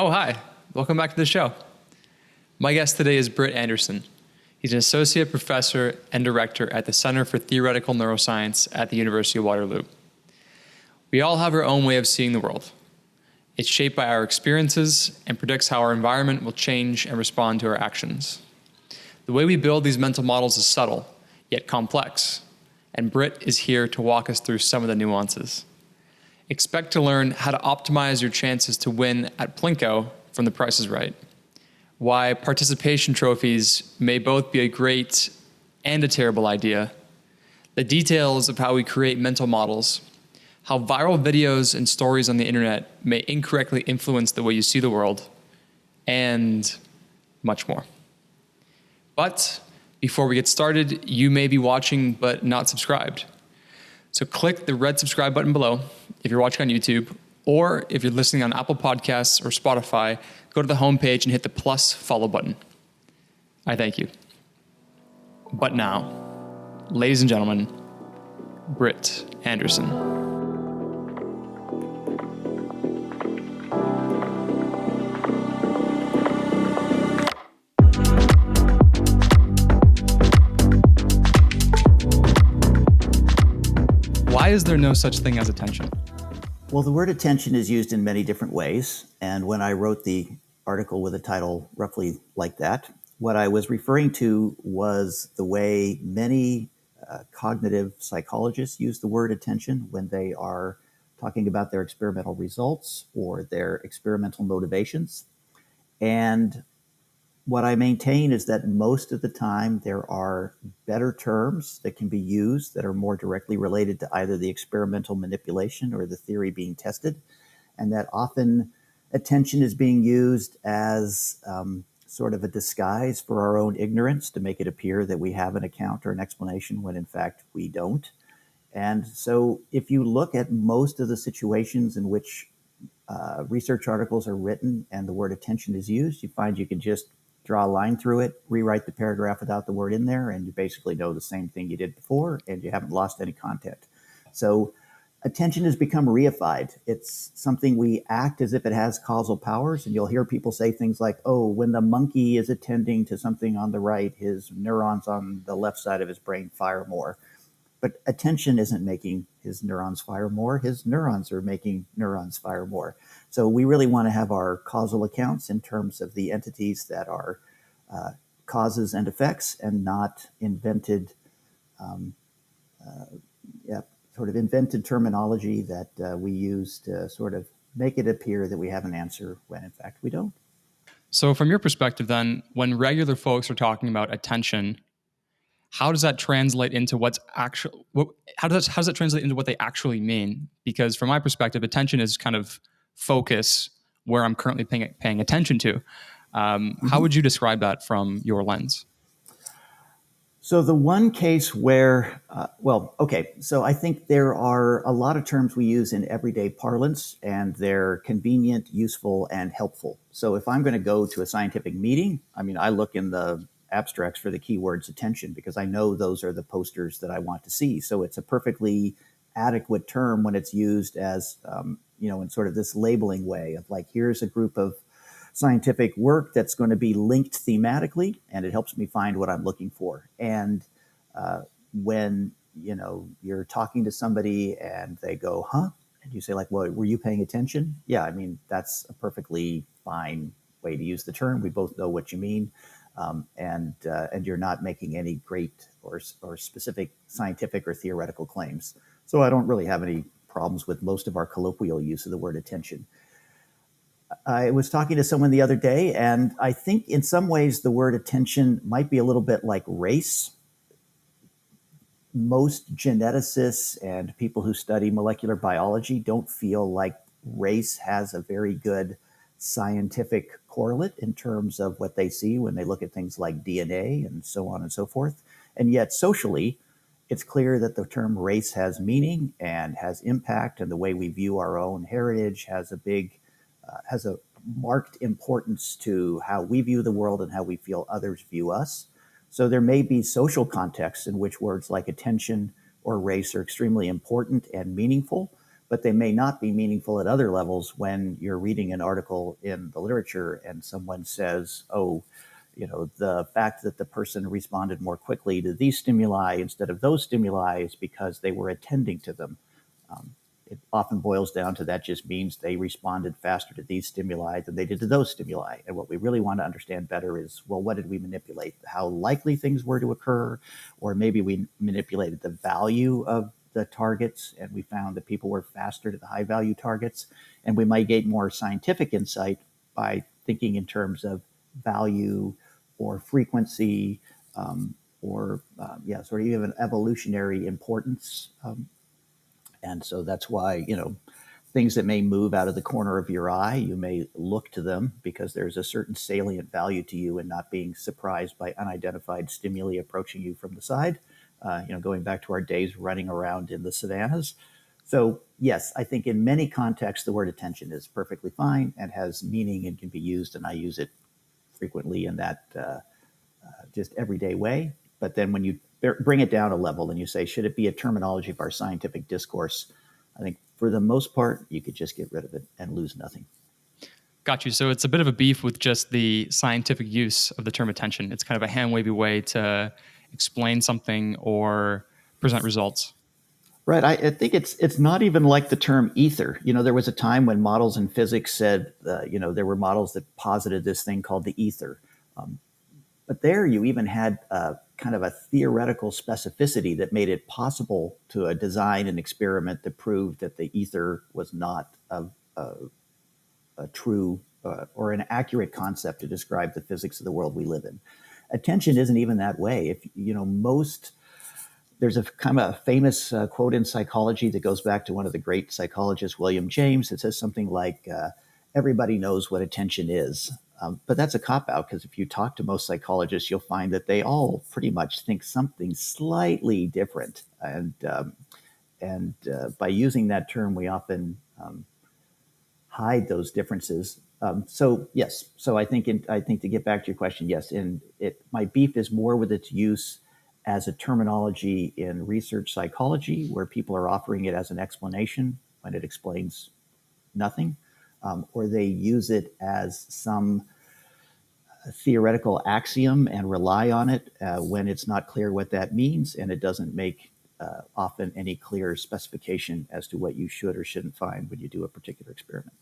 Oh, hi. Welcome back to the show. My guest today is Britt Anderson. He's an associate professor and director at the Center for Theoretical Neuroscience at the University of Waterloo. We all have our own way of seeing the world. It's shaped by our experiences and predicts how our environment will change and respond to our actions. The way we build these mental models is subtle, yet complex, and Britt is here to walk us through some of the nuances. Expect to learn how to optimize your chances to win at Plinko from The Price is Right, why participation trophies may both be a great and a terrible idea, the details of how we create mental models, how viral videos and stories on the internet may incorrectly influence the way you see the world, and much more. But before we get started, you may be watching but not subscribed. So click the red subscribe button below if you're watching on YouTube, or if you're listening on Apple Podcasts or Spotify, go to the homepage and hit the plus follow button. I thank you. But now, ladies and gentlemen, Britt Anderson. Why is there no such thing as attention? Well, the word attention is used in many different ways. And when I wrote the article with a title roughly like that, what I was referring to was the way many cognitive psychologists use the word attention when they are talking about their experimental results or their experimental motivations. And what I maintain is that most of the time there are better terms that can be used that are more directly related to either the experimental manipulation or the theory being tested, and that often attention is being used as sort of a disguise for our own ignorance to make it appear that we have an account or an explanation when in fact we don't. And so if you look at most of the situations in which research articles are written and the word attention is used, you find you can just draw a line through it, rewrite the paragraph without the word in there, and you basically know the same thing you did before, and you haven't lost any content. So attention has become reified. It's something we act as if it has causal powers, and you'll hear people say things like, oh, when the monkey is attending to something on the right, his neurons on the left side of his brain fire more. But attention isn't making his neurons fire more. His neurons are making neurons fire more. So we really want to have our causal accounts in terms of the entities that are causes and effects, and not invented, sort of invented terminology that we use to sort of make it appear that we have an answer when in fact we don't. So from your perspective then, when regular folks are talking about attention, how does that translate into how does that translate into what they actually mean? Because from my perspective, attention is kind of focus where I'm currently paying attention to. How would you describe that from your lens? So the one case where, so I think there are a lot of terms we use in everyday parlance, and they're convenient, useful, and helpful. So if I'm going to go to a scientific meeting, I look in the abstracts for the keywords attention because I know those are the posters that I want to see. So it's a perfectly adequate term when it's used as, in sort of this labeling way of like, here's a group of scientific work that's going to be linked thematically, and it helps me find what I'm looking for. And when, you're talking to somebody and they go, huh? And you say like, well, were you paying attention? Yeah, that's a perfectly fine way to use the term. We both know what you mean. And you're not making any great or specific scientific or theoretical claims. So I don't really have any problems with most of our colloquial use of the word attention. I was talking to someone the other day, and I think in some ways the word attention might be a little bit like race. Most geneticists and people who study molecular biology don't feel like race has a very good scientific correlate in terms of what they see when they look at things like DNA and so on and so forth. And yet socially, it's clear that the term race has meaning and has impact, and the way we view our own heritage has a marked importance to how we view the world and how we feel others view us. So there may be social contexts in which words like attention or race are extremely important and meaningful, but they may not be meaningful at other levels when you're reading an article in the literature and someone says, oh, the fact that the person responded more quickly to these stimuli instead of those stimuli is because they were attending to them. It often boils down to that just means they responded faster to these stimuli than they did to those stimuli. And what we really want to understand better is, well, what did we manipulate? How likely things were to occur? Or maybe we manipulated the value of the targets and we found that people were faster to the high value targets. And we might get more scientific insight by thinking in terms of value or frequency sort of even evolutionary importance. And so that's why, things that may move out of the corner of your eye, you may look to them because there's a certain salient value to you in not being surprised by unidentified stimuli approaching you from the side, going back to our days running around in the savannas. So yes, I think in many contexts, the word attention is perfectly fine and has meaning and can be used, and I use it frequently in that just everyday way. But then when you bring it down a level and you say, should it be a terminology of our scientific discourse? I think for the most part, you could just get rid of it and lose nothing. Got you. So it's a bit of a beef with just the scientific use of the term attention. It's kind of a hand-wavy way to explain something or present results. Right. I think it's not even like the term ether. There was a time when models in physics said, there were models that posited this thing called the ether. But there you even had kind of a theoretical specificity that made it possible to design an experiment that proved that the ether was not a true or an accurate concept to describe the physics of the world we live in. Attention isn't even that way. If there's a kind of a famous quote in psychology that goes back to one of the great psychologists, William James. It says something like, everybody knows what attention is. But that's a cop-out because if you talk to most psychologists, you'll find that they all pretty much think something slightly different. And by using that term, we often hide those differences. So I think to get back to your question, yes, my beef is more with its use as a terminology in research psychology, where people are offering it as an explanation when it explains nothing, or they use it as some theoretical axiom and rely on it when it's not clear what that means, and it doesn't make often any clear specification as to what you should or shouldn't find when you do a particular experiment.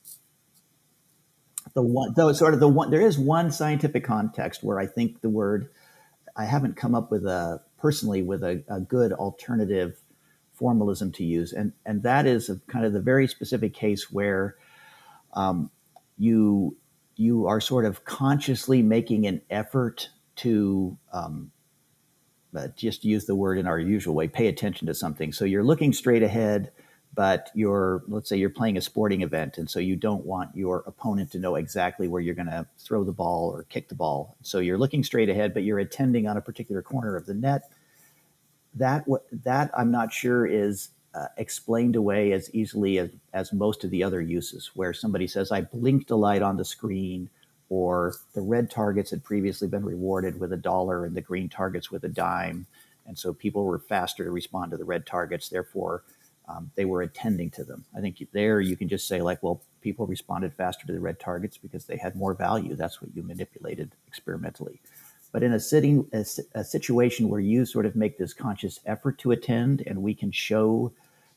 There is one scientific context where I think the word, I haven't come up with a good alternative formalism to use, and that is kind of the very specific case where you are sort of consciously making an effort to just use the word in our usual way, pay attention to something. So you're looking straight ahead, but let's say you're playing a sporting event, and so you don't want your opponent to know exactly where you're going to throw the ball or kick the ball. So you're looking straight ahead, but you're attending on a particular corner of the net. That I'm not sure is explained away as easily as most of the other uses, where somebody says, I blinked a light on the screen, or the red targets had previously been rewarded with $1 and the green targets with $0.10. And so people were faster to respond to the red targets. Therefore, they were attending to them. I think there you can just say, like, well, people responded faster to the red targets because they had more value. That's what you manipulated experimentally. But in a situation where you sort of make this conscious effort to attend, and we can show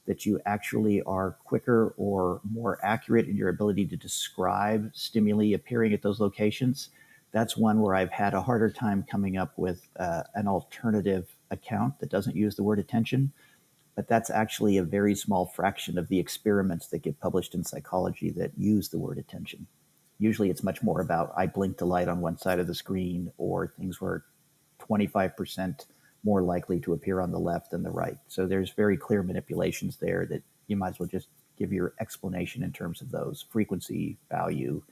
that you actually are quicker or more accurate in your ability to describe stimuli appearing at those locations, that's one where I've had a harder time coming up with an alternative account that doesn't use the word attention. But that's actually a very small fraction of the experiments that get published in psychology that use the word attention. Usually it's much more about, I blinked a light on one side of the screen, or things were 25% more likely to appear on the left than the right. So there's very clear manipulations there that you might as well just give your explanation in terms of those: frequency, value,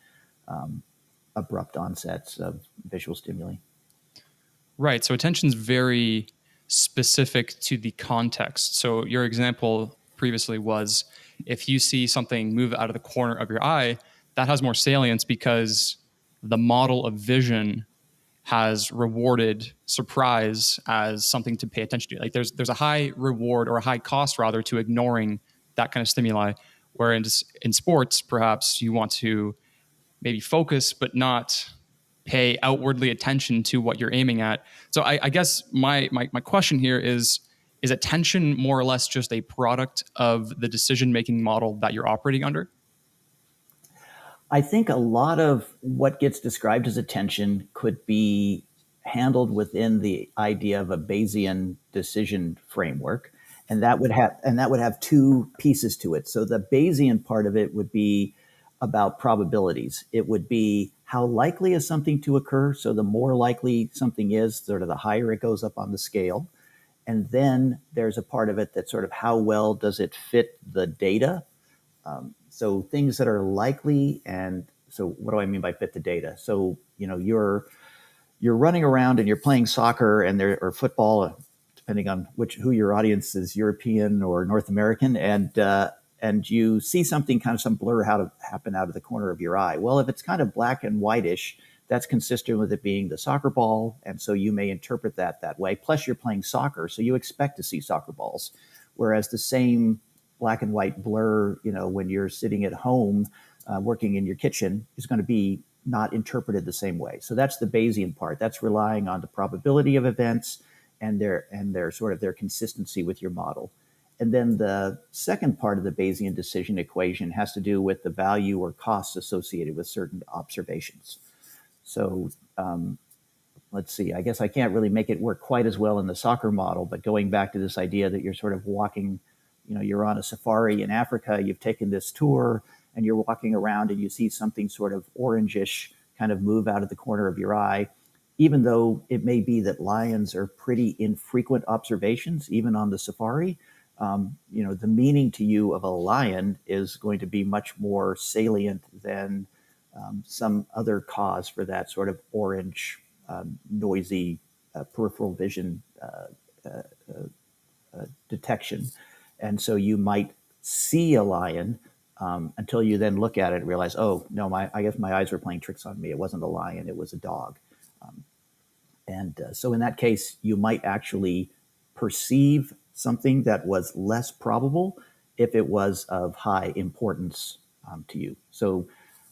abrupt onsets of visual stimuli. Right. So attention's very specific to the context. So your example previously was, if you see something move out of the corner of your eye, that has more salience because the model of vision has rewarded surprise as something to pay attention to. Like there's a high reward, or a high cost rather, to ignoring that kind of stimuli. Whereas in sports, perhaps you want to maybe focus, but not pay outwardly attention to what you're aiming at. So I guess my question here is attention more or less just a product of the decision-making model that you're operating under? I think a lot of what gets described as attention could be handled within the idea of a Bayesian decision framework, and that would have two pieces to it. So the Bayesian part of it would be about probabilities. It would be how likely is something to occur. So the more likely something is, sort of the higher it goes up on the scale. And then there's a part of it that's sort of how well does it fit the data. So things that are likely, and so what do I mean by fit the data? So you're running around and you're playing soccer or football, depending on who your audience is, European or North American, and you see something, kind of some blur happen out of the corner of your eye. Well, if it's kind of black and whitish, that's consistent with it being the soccer ball, and so you may interpret that way. Plus, you're playing soccer, so you expect to see soccer balls, whereas the same black and white blur, when you're sitting at home working in your kitchen, is going to be not interpreted the same way. So that's the Bayesian part. That's relying on the probability of events and their sort of their consistency with your model. And then the second part of the Bayesian decision equation has to do with the value or costs associated with certain observations. So let's see, I guess I can't really make it work quite as well in the soccer model, but going back to this idea that you're sort of walking, you're on a safari in Africa, you've taken this tour, and you're walking around and you see something sort of orangish kind of move out of the corner of your eye, even though it may be that lions are pretty infrequent observations, even on the safari. The meaning to you of a lion is going to be much more salient than some other cause for that sort of orange, noisy peripheral vision detection. And so you might see a lion until you then look at it and realize, oh, no, I guess my eyes were playing tricks on me. It wasn't a lion, it was a dog. So in that case, you might actually perceive something that was less probable if it was of high importance to you. So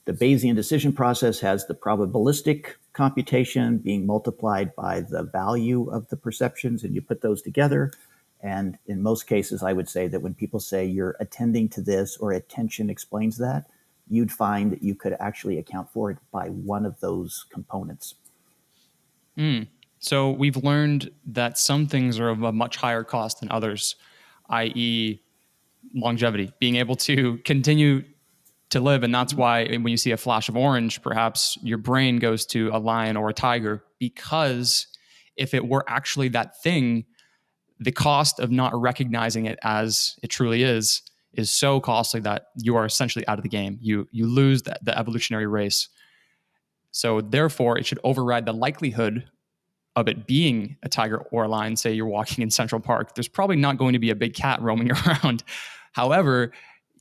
the Bayesian decision process has the probabilistic computation being multiplied by the value of the perceptions, and you put those together. And in most cases, I would say that when people say you're attending to this or attention explains that, you'd find that you could actually account for it by one of those components. So we've learned that some things are of a much higher cost than others, i.e. longevity, being able to continue to live. And that's why when you see a flash of orange, perhaps your brain goes to a lion or a tiger, because if it were actually that thing, the cost of not recognizing it as it truly is so costly that you are essentially out of the game. You lose the evolutionary race. So therefore, it should override the likelihood of it being a tiger or a lion. Say you're walking in Central Park, there's probably not going to be a big cat roaming around. However,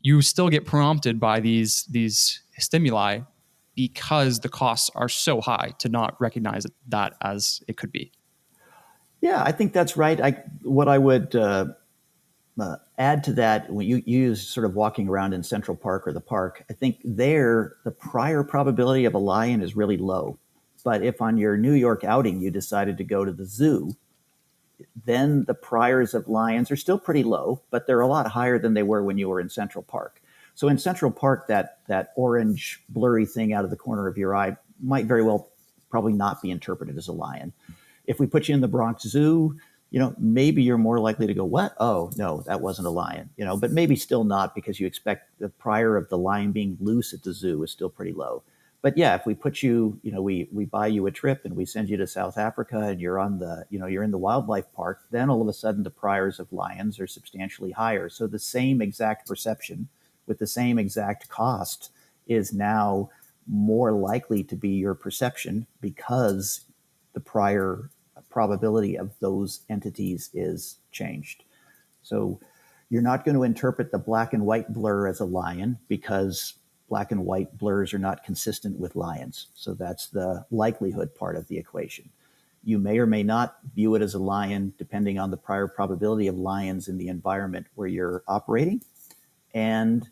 you still get prompted by these stimuli because the costs are so high to not recognize that as it could be. Yeah, I think that's right. What I would add to that, when you use sort of walking around in Central Park or the park, I think there the prior probability of a lion is really low. But if on your New York outing you decided to go to the zoo, then the priors of lions are still pretty low, but they're a lot higher than they were when you were in Central Park. So in Central Park, that orange blurry thing out of the corner of your eye might very well probably not be interpreted as a lion. If we put you in the Bronx Zoo, maybe you're more likely to go, what? Oh, no, that wasn't a lion, but maybe still not, because you expect the prior of the lion being loose at the zoo is still pretty low. But yeah, if we put you, we buy you a trip and we send you to South Africa and you're you're in the wildlife park, then all of a sudden the priors of lions are substantially higher. So the same exact perception with the same exact cost is now more likely to be your perception, because the prior probability of those entities is changed. So you're not going to interpret the black and white blur as a lion, because black and white blurs are not consistent with lions. So that's the likelihood part of the equation. You may or may not view it as a lion, depending on the prior probability of lions in the environment where you're operating. And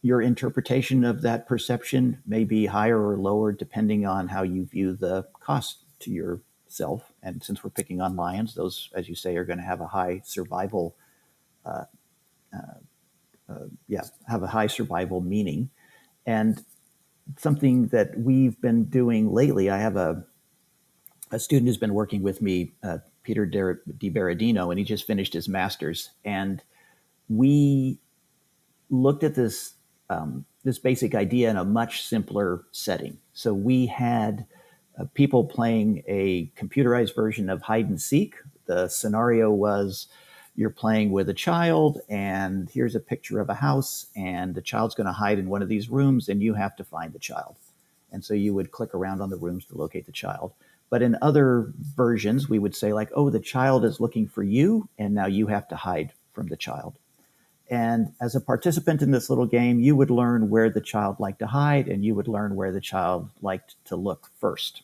your interpretation of that perception may be higher or lower depending on how you view the cost to yourself. And since we're picking on lions, those, as you say, are going to have a high survival, have a high survival meaning. And something that we've been doing lately, I have a student who's been working with me, Peter Di Berardino, and he just finished his master's. And we looked at this basic idea in a much simpler setting. So we had people playing a computerized version of hide and seek. The scenario was you're playing with a child, and here's a picture of a house, and the child's going to hide in one of these rooms, and you have to find the child. And so you would click around on the rooms to locate the child. But in other versions, we would say like, oh, the child is looking for you, and now you have to hide from the child. And as a participant in this little game, you would learn where the child liked to hide, and you would learn where the child liked to look first.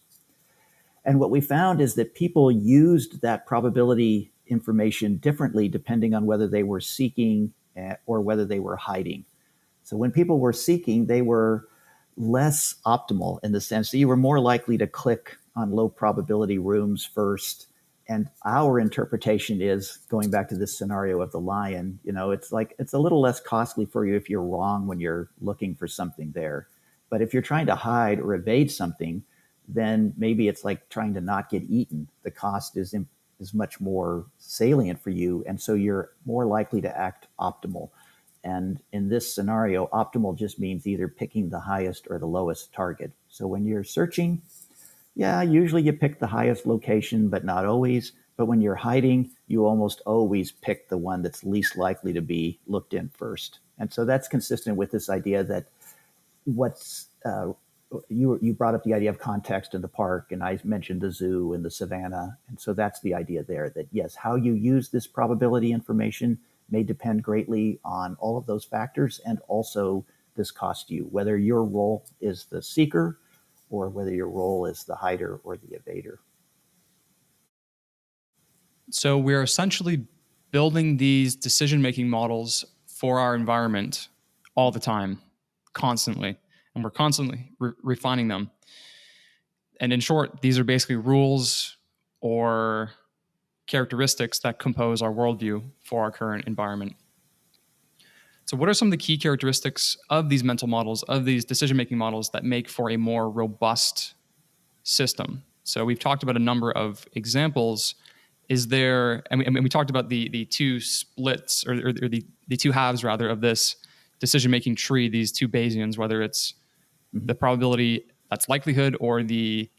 And what we found is that people used that probability information differently depending on whether they were seeking or whether they were hiding. So when people were seeking, they were less optimal in the sense that you were more likely to click on low probability rooms first. And our interpretation is, going back to this scenario of the lion, it's like it's a little less costly for you if you're wrong when you're looking for something there. But if you're trying to hide or evade something, then maybe it's like trying to not get eaten. The cost is much more salient for you. And so you're more likely to act optimal. And in this scenario, optimal just means either picking the highest or the lowest target. So when you're searching, yeah, usually you pick the highest location, but not always. But when you're hiding, you almost always pick the one that's least likely to be looked in first. And so that's consistent with this idea that you brought up the idea of context in the park, and I mentioned the zoo and the savannah. And so that's the idea there, that yes, how you use this probability information may depend greatly on all of those factors, and also this cost you, whether your role is the seeker or whether your role is the hider or the evader. So we're essentially building these decision-making models for our environment all the time, constantly, and we're constantly refining them. And in short, these are basically rules or characteristics that compose our worldview for our current environment. So what are some of the key characteristics of these mental models, of these decision-making models, that make for a more robust system? So we've talked about a number of examples. Is there, and we talked about the two splits, or the two halves, rather, of this decision-making tree, these two Bayesians, whether it's the probability, that's likelihood, or the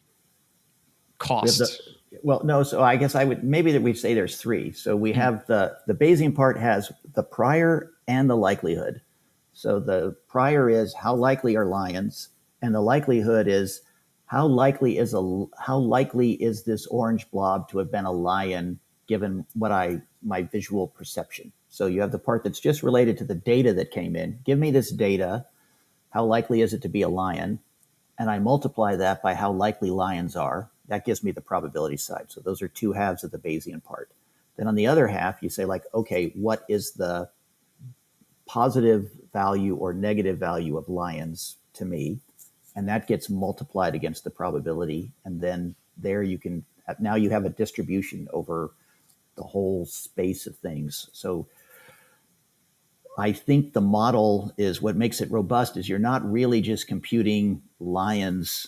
cost. So I guess maybe that we'd say there's three. So we have the Bayesian part has the prior and the likelihood. So the prior is how likely are lions, and the likelihood is how likely is this orange blob to have been a lion given my visual perception. So you have the part that's just related to the data that came in. Give me this data. How likely is it to be a lion? And I multiply that by how likely lions are. That gives me the probability side. So those are two halves of the Bayesian part. Then on the other half, you say like, okay, what is the positive value or negative value of lions to me? And that gets multiplied against the probability. And then there now you have a distribution over the whole space of things. So I think the model is what makes it robust is you're not really just computing lions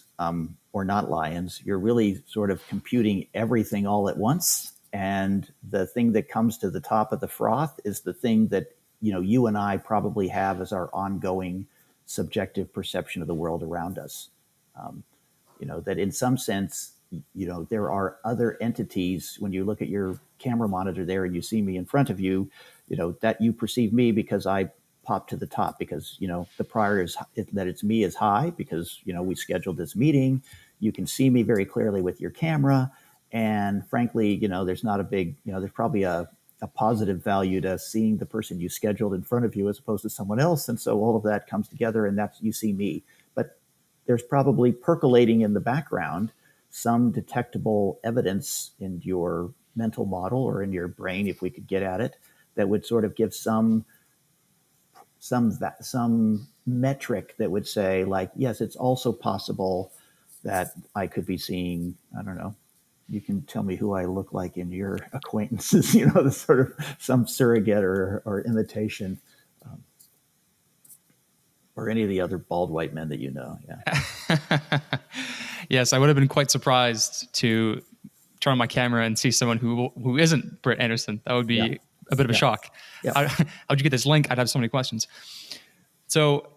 or not lions. You're really sort of computing everything all at once. And the thing that comes to the top of the froth is the thing that, you and I probably have as our ongoing subjective perception of the world around us. That in some sense, there are other entities. When you look at your camera monitor there and you see me in front of you, that you perceive me because I pop to the top, because, the prior is that it's me is high because, we scheduled this meeting. You can see me very clearly with your camera. And frankly, there's not a big, there's probably a positive value to seeing the person you scheduled in front of you as opposed to someone else. And so all of that comes together, and you see me. But there's probably percolating in the background some detectable evidence in your mental model or in your brain, if we could get at it, that would sort of give some metric that would say, like, yes, it's also possible that I could be seeing, I don't know, you can tell me who I look like in your acquaintances, the sort of some surrogate or imitation, or any of the other bald white men that you know. Yeah. Yes, I would have been quite surprised to turn on my camera and see someone who isn't Britt Anderson. That would Yeah. be a bit of a Yeah. shock. Yeah. How'd you get this link? I'd have so many questions. So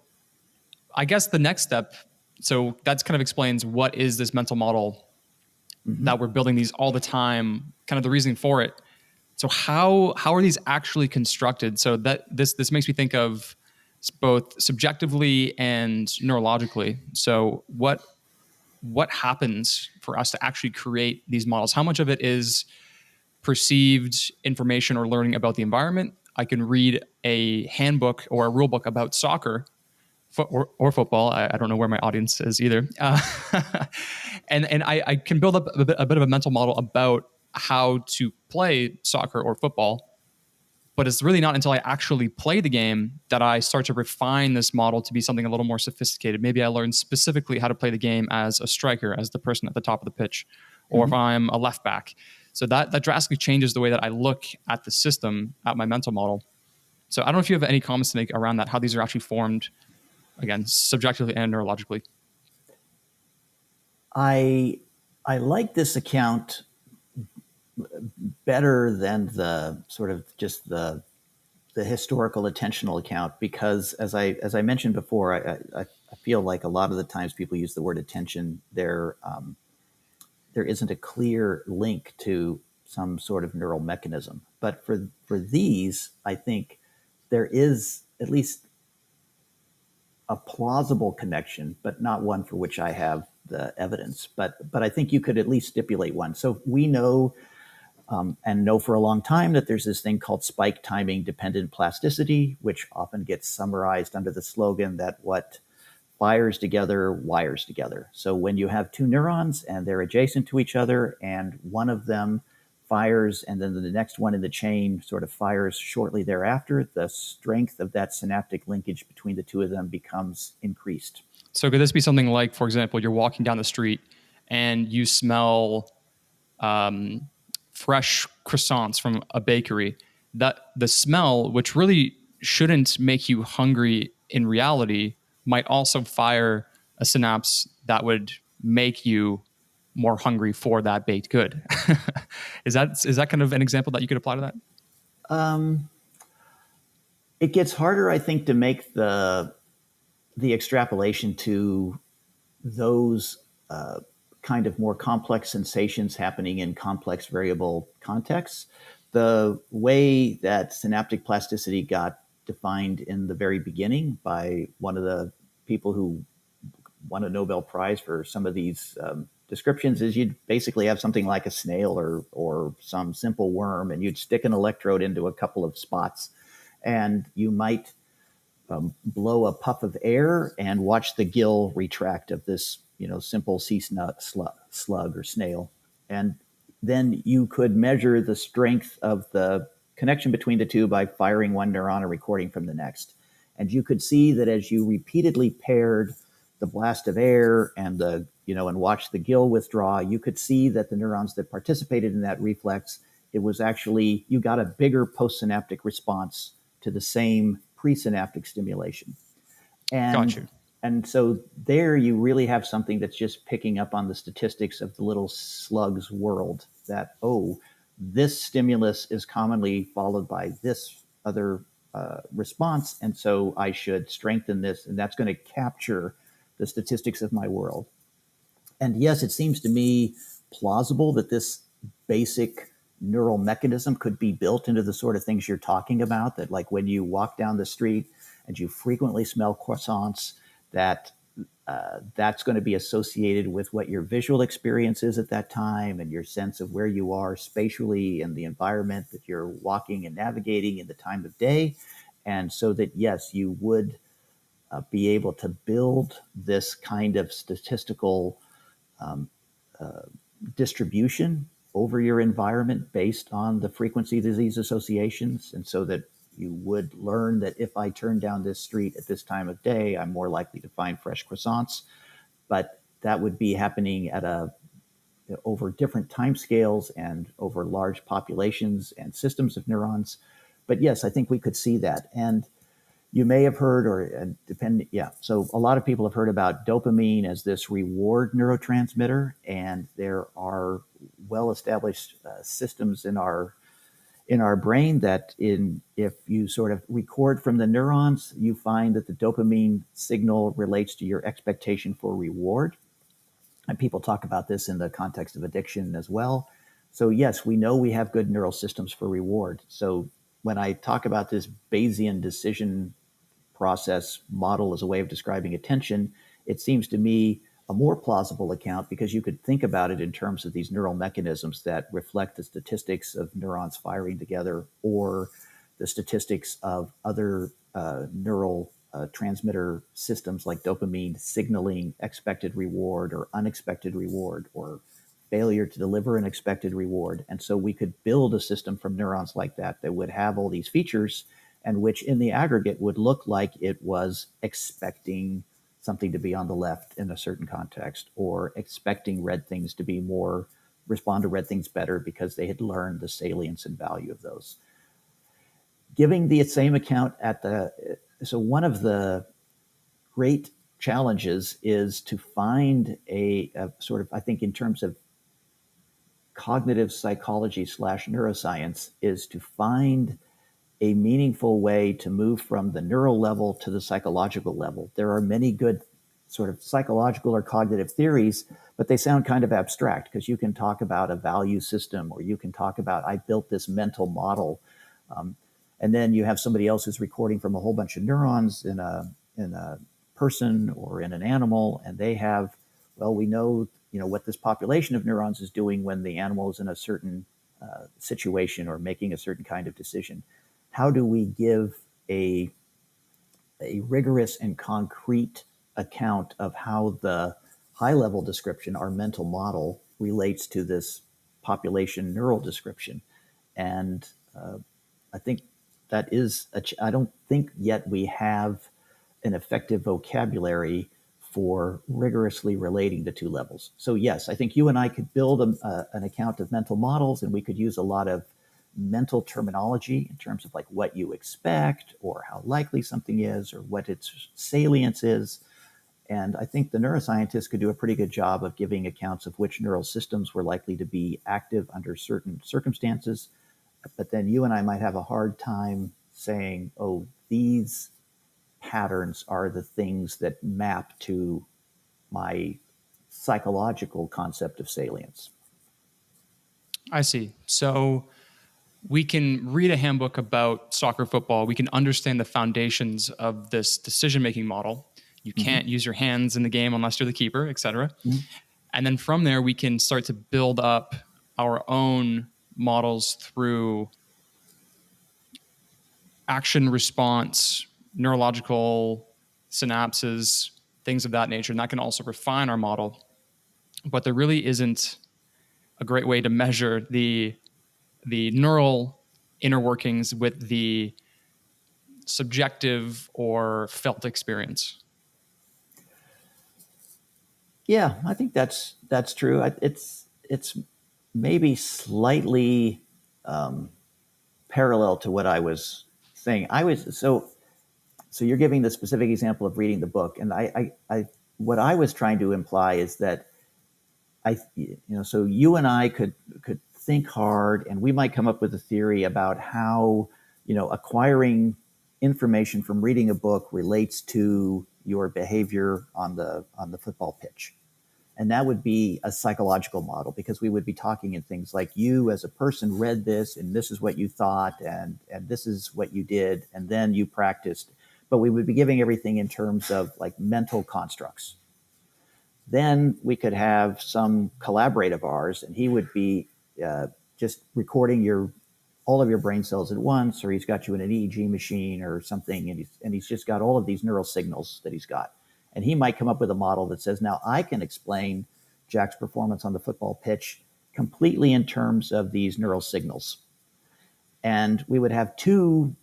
I guess the next step, so that's kind of explains what is this mental model that we're building these all the time, kind of the reasoning for it. So how are these actually constructed? So that this makes me think of both subjectively and neurologically. So what happens for us to actually create these models? How much of it is perceived information or learning about the environment? I can read a handbook or a rule book about soccer or football. I don't know where my audience is either. And I can build up a bit of a mental model about how to play soccer or football. But it's really not until I actually play the game that I start to refine this model to be something a little more sophisticated. Maybe I learn specifically how to play the game as a striker, as the person at the top of the pitch, or if I'm a left back. So that drastically changes the way that I look at the system, at my mental model. So I don't know if you have any comments to make around that, how these are actually formed, again, subjectively and neurologically. I like this account better than the sort of just the historical attentional account, because as I mentioned before, I feel like a lot of the times people use the word attention, there isn't a clear link to some sort of neural mechanism. But for these, I think there is at least a plausible connection, but not one for which I have the evidence. But I think you could at least stipulate one. So we know and know for a long time that there's this thing called spike timing dependent plasticity, which often gets summarized under the slogan that what fires together wires together. So when you have two neurons and they're adjacent to each other and one of them fires and then the next one in the chain sort of fires shortly thereafter, the strength of that synaptic linkage between the two of them becomes increased. So could this be something like, for example, you're walking down the street and you smell fresh croissants from a bakery? That the smell, which really shouldn't make you hungry in reality, might also fire a synapse that would make you more hungry for that baked good. Is that kind of an example that you could apply to that? It gets harder, I think, to make the extrapolation to those kind of more complex sensations happening in complex variable contexts. The way that synaptic plasticity got defined in the very beginning by one of the people who won a Nobel Prize for some of these descriptions is you'd basically have something like a snail or some simple worm, and you'd stick an electrode into a couple of spots, and you might blow a puff of air and watch the gill retract of this, simple sea slug or snail. And then you could measure the strength of the connection between the two by firing one neuron and recording from the next. And you could see that as you repeatedly paired the blast of air and and watched the gill withdraw, you could see that the neurons that participated in that reflex, it was actually, you got a bigger postsynaptic response to the same presynaptic stimulation. Got you. And so there you really have something that's just picking up on the statistics of the little slug's world, that, this stimulus is commonly followed by this other response. And so I should strengthen this, and that's going to capture the statistics of my world. And yes, it seems to me plausible that this basic neural mechanism could be built into the sort of things you're talking about, that like when you walk down the street and you frequently smell croissants, that's going to be associated with what your visual experience is at that time and your sense of where you are spatially and the environment that you're walking and navigating in the time of day. And so that, yes, you would be able to build this kind of statistical distribution over your environment based on the frequency of these associations. And so that you would learn that if I turn down this street at this time of day, I'm more likely to find fresh croissants. But that would be happening at over different timescales and over large populations and systems of neurons. But yes, I think we could see that. And you may have heard, so a lot of people have heard about dopamine as this reward neurotransmitter, and there are well-established systems in our brain that if you sort of record from the neurons, you find that the dopamine signal relates to your expectation for reward. And people talk about this in the context of addiction as well. So yes, we know we have good neural systems for reward. So when I talk about this Bayesian decision process model as a way of describing attention, it seems to me a more plausible account, because you could think about it in terms of these neural mechanisms that reflect the statistics of neurons firing together, or the statistics of other neural transmitter systems like dopamine signaling expected reward or unexpected reward, or failure to deliver an expected reward. And so we could build a system from neurons like that would have all these features, and which in the aggregate would look like it was expecting something to be on the left in a certain context, or expecting red things to be respond to red things better because they had learned the salience and value of those. Giving the same account so one of the great challenges is to find a sort of, I think in terms of cognitive psychology / neuroscience, is to find a meaningful way to move from the neural level to the psychological level. There are many good sort of psychological or cognitive theories, but they sound kind of abstract, because you can talk about a value system, or you can talk about, I built this mental model. And then you have somebody else who's recording from a whole bunch of neurons in a person or in an animal, and they have, well, we know what this population of neurons is doing when the animal is in a certain situation or making a certain kind of decision. How do we give a rigorous and concrete account of how the high-level description, our mental model, relates to this population neural description? And I think that is, I don't think yet we have an effective vocabulary for rigorously relating the two levels. So yes, I think you and I could build an account of mental models, and we could use a lot of mental terminology in terms of like what you expect, or how likely something is, or what its salience is. And I think the neuroscientists could do a pretty good job of giving accounts of which neural systems were likely to be active under certain circumstances. But then you and I might have a hard time saying, oh, these patterns are the things that map to my psychological concept of salience. I see. So we can read a handbook about soccer, football. We can understand the foundations of this decision-making model. You can't use your hands in the game unless you're the keeper, et cetera. And then from there, we can start to build up our own models through action response, neurological synapses, things of that nature. And that can also refine our model. But there really isn't a great way to measure the neural inner workings with the subjective or felt experience. Yeah, I think that's true. It's maybe slightly parallel to what I was saying. So you're giving the specific example of reading the book, and I what I was trying to imply is that so you and I could think hard, and we might come up with a theory about how acquiring information from reading a book relates to your behavior on the football pitch. And that would be a psychological model, because we would be talking in things like, you as a person read this, and this is what you thought, and this is what you did, and then you practiced. But we would be giving everything in terms of like mental constructs. Then we could have some collaborate of ours, and he would be just recording all of your brain cells at once, or he's got you in an EEG machine or something, and he's just got all of these neural signals that he's got. And he might come up with a model that says, now I can explain Jack's performance on the football pitch completely in terms of these neural signals. And we would have two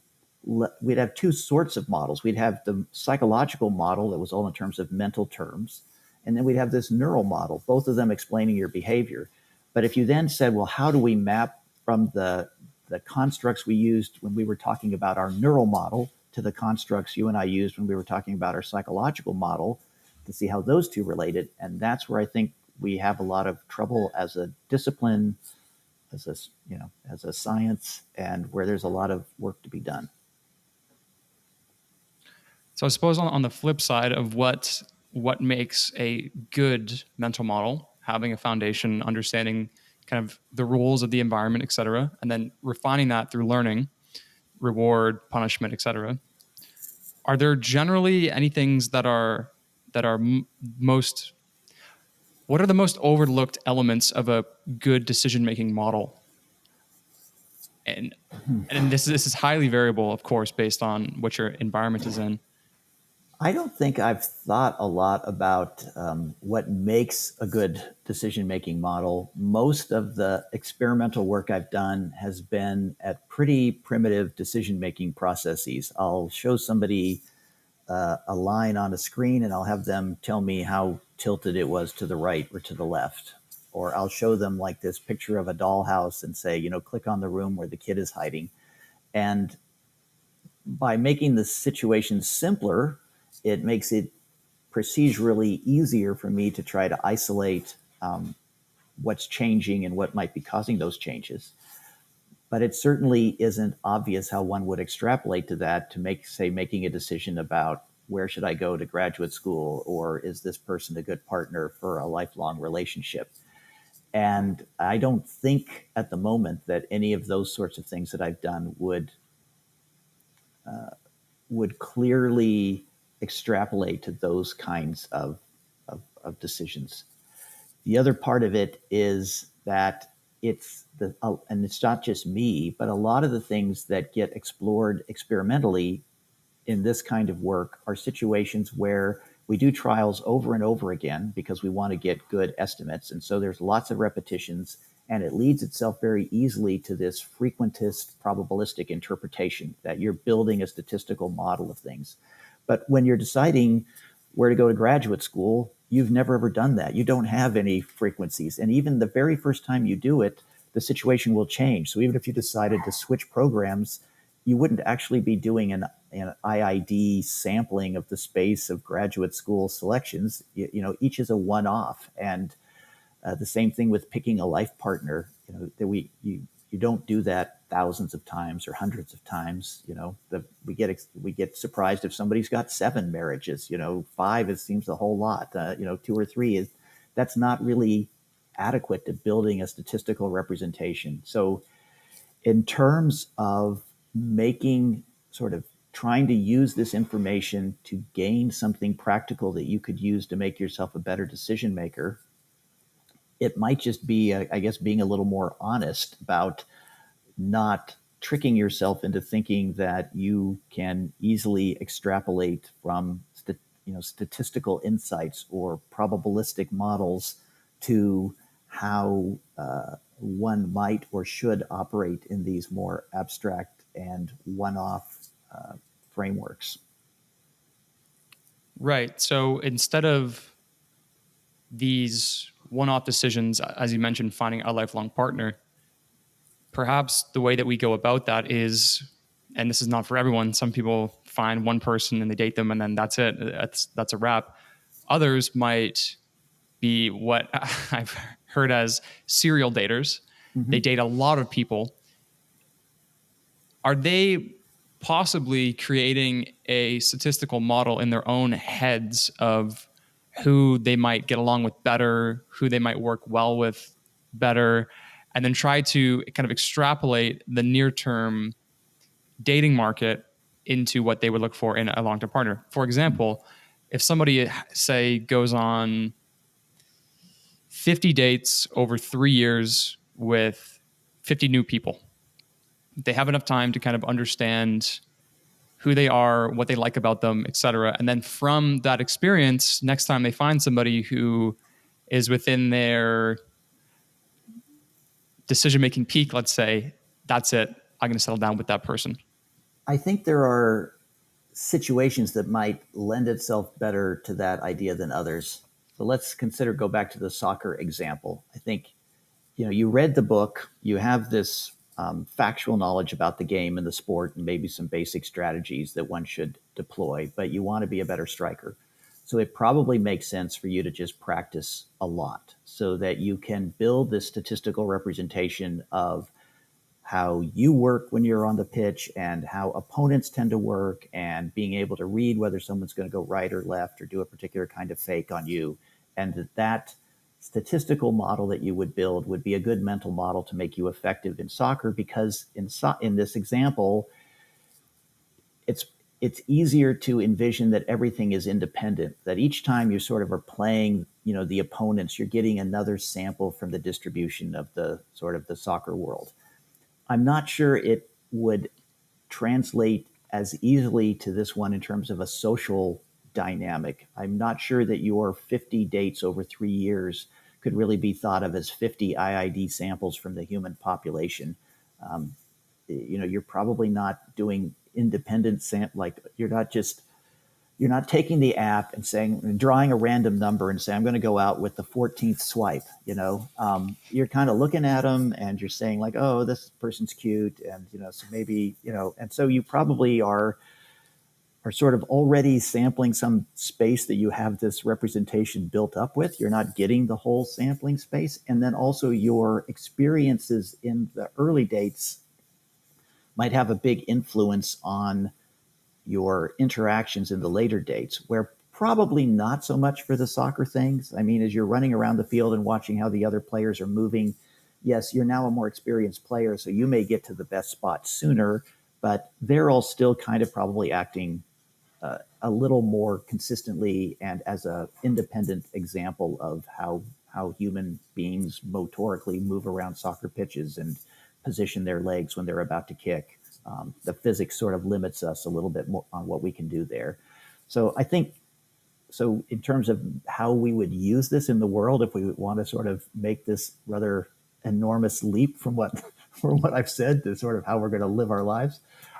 we'd have two sorts of models. We'd have the psychological model that was all in terms of mental terms, and then we'd have this neural model, both of them explaining your behavior. But if you then said, well, how do we map from the constructs we used when we were talking about our neural model to the constructs you and I used when we were talking about our psychological model, to see how those two related? And that's where I think we have a lot of trouble as a discipline, as a science, and where there's a lot of work to be done. So I suppose on the flip side of what makes a good mental model, having a foundation, understanding kind of the rules of the environment, et cetera, and then refining that through learning, reward, punishment, et cetera. Are there generally any things that are most, what are the most overlooked elements of a good decision-making model? And this is highly variable, of course, based on what your environment is in. I don't think I've thought a lot about what makes a good decision-making model. Most of the experimental work I've done has been at pretty primitive decision-making processes. I'll show somebody a line on a screen and I'll have them tell me how tilted it was to the right or to the left. Or I'll show them like this picture of a dollhouse and say, click on the room where the kid is hiding. And by making the situation simpler, it makes it procedurally easier for me to try to isolate what's changing and what might be causing those changes. But it certainly isn't obvious how one would extrapolate to that to making a decision about where should I go to graduate school, or is this person a good partner for a lifelong relationship? And I don't think at the moment that any of those sorts of things that I've done would clearly extrapolate to those kinds of decisions. The other part of it is that and it's not just me, but a lot of the things that get explored experimentally in this kind of work are situations where we do trials over and over again because we want to get good estimates. And so there's lots of repetitions, and it leads itself very easily to this frequentist probabilistic interpretation that you're building a statistical model of things. But when you're deciding where to go to graduate school, you've never ever done that. You don't have any frequencies. And even the very first time you do it, the situation will change. So even if you decided to switch programs, you wouldn't actually be doing an IID sampling of the space of graduate school selections. Each is a one-off. And the same thing with picking a life partner. You don't do that thousands of times or hundreds of times. We get surprised if somebody's got 7 marriages. 5 it seems a whole lot. 2 or 3 that's not really adequate to building a statistical representation. So, in terms of trying to use this information to gain something practical that you could use to make yourself a better decision maker, it might just be, I guess, being a little more honest about not tricking yourself into thinking that you can easily extrapolate from statistical insights or probabilistic models to how one might or should operate in these more abstract and one-off frameworks. Right. So instead of these one-off decisions, as you mentioned, finding a lifelong partner, perhaps the way that we go about that is, and this is not for everyone, some people find one person and they date them and then that's it. That's a wrap. Others might be what I've heard as serial daters. Mm-hmm. They date a lot of people. Are they possibly creating a statistical model in their own heads of who they might get along with better, who they might work well with better, and then try to kind of extrapolate the near-term dating market into what they would look for in a long-term partner? For example, if somebody, say, goes on 50 dates over 3 years with 50 new people, they have enough time to kind of understand who they are, what they like about them, et cetera. And then from that experience, next time they find somebody who is within their decision-making peak, let's say, that's it. I'm going to settle down with that person. I think there are situations that might lend itself better to that idea than others. So let's go back to the soccer example. I think, you read the book, you have this factual knowledge about the game and the sport and maybe some basic strategies that one should deploy, but you want to be a better striker. So it probably makes sense for you to just practice a lot so that you can build this statistical representation of how you work when you're on the pitch and how opponents tend to work, and being able to read whether someone's going to go right or left or do a particular kind of fake on you. And that statistical model that you would build would be a good mental model to make you effective in soccer, because in this example, it's easier to envision that everything is independent, that each time you sort of are playing, the opponents, you're getting another sample from the distribution of the sort of the soccer world. I'm not sure it would translate as easily to this one in terms of a social dynamic. I'm not sure that your 50 dates over 3 years could really be thought of as 50 IID samples from the human population. You're probably not doing independent like you're not taking the app and saying, drawing a random number and saying, I'm going to go out with the 14th swipe. You're kind of looking at them and you're saying like, oh, this person's cute. And, so maybe, and so you probably are sort of already sampling some space that you have this representation built up with. You're not getting the whole sampling space. And then also your experiences in the early dates might have a big influence on your interactions in the later dates, where probably not so much for the soccer things. I mean, as you're running around the field and watching how the other players are moving, yes, you're now a more experienced player, so you may get to the best spot sooner, but they're all still kind of probably acting a little more consistently and as an independent example of how human beings motorically move around soccer pitches and position their legs when they're about to kick. The physics sort of limits us a little bit more on what we can do there. So I think, so in terms of how we would use this in the world, if we want to sort of make this rather enormous leap from what I've said to sort of how we're going to live our lives,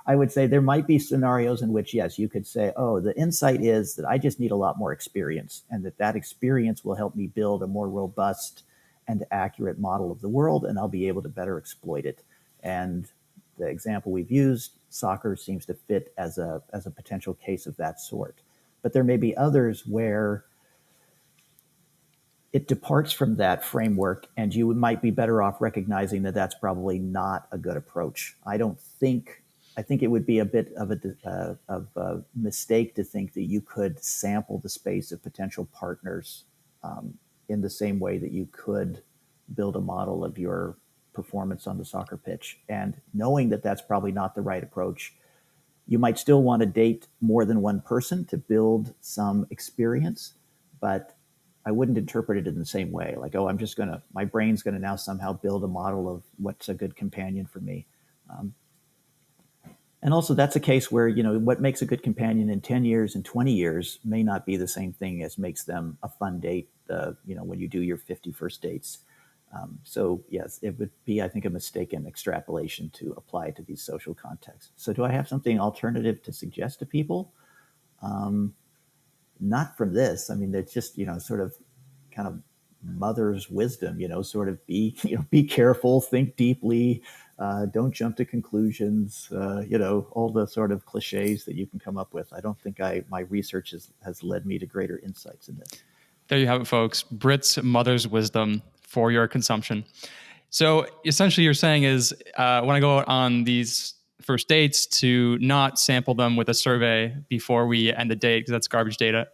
I would say there might be scenarios in which, yes, you could say, oh, the insight is that I just need a lot more experience, and that experience will help me build a more robust and accurate model of the world, and I'll be able to better exploit it. And the example we've used, soccer, seems to fit as a potential case of that sort. But there may be others where it departs from that framework, and you might be better off recognizing that that's probably not a good approach. I think it would be a bit of a mistake to think that you could sample the space of potential partners in the same way that you could build a model of your performance on the soccer pitch. And knowing that that's probably not the right approach, you might still want to date more than one person to build some experience, but I wouldn't interpret it in the same way. Like, oh, my brain's going to now somehow build a model of what's a good companion for me. And also that's a case where, what makes a good companion in 10 years and 20 years may not be the same thing as makes them a fun date, when you do your 50 first dates. So yes, it would be, I think, a mistaken extrapolation to apply to these social contexts. So do I have something alternative to suggest to people? Not from this. I mean, it's just, sort of kind of mother's wisdom, sort of be careful, think deeply, don't jump to conclusions, all the sort of cliches that you can come up with. I don't think my research has led me to greater insights in this. There you have it, folks. Britt's mother's wisdom for your consumption. So essentially you're saying is when I go out on these first dates, to not sample them with a survey before we end the date, because that's garbage data.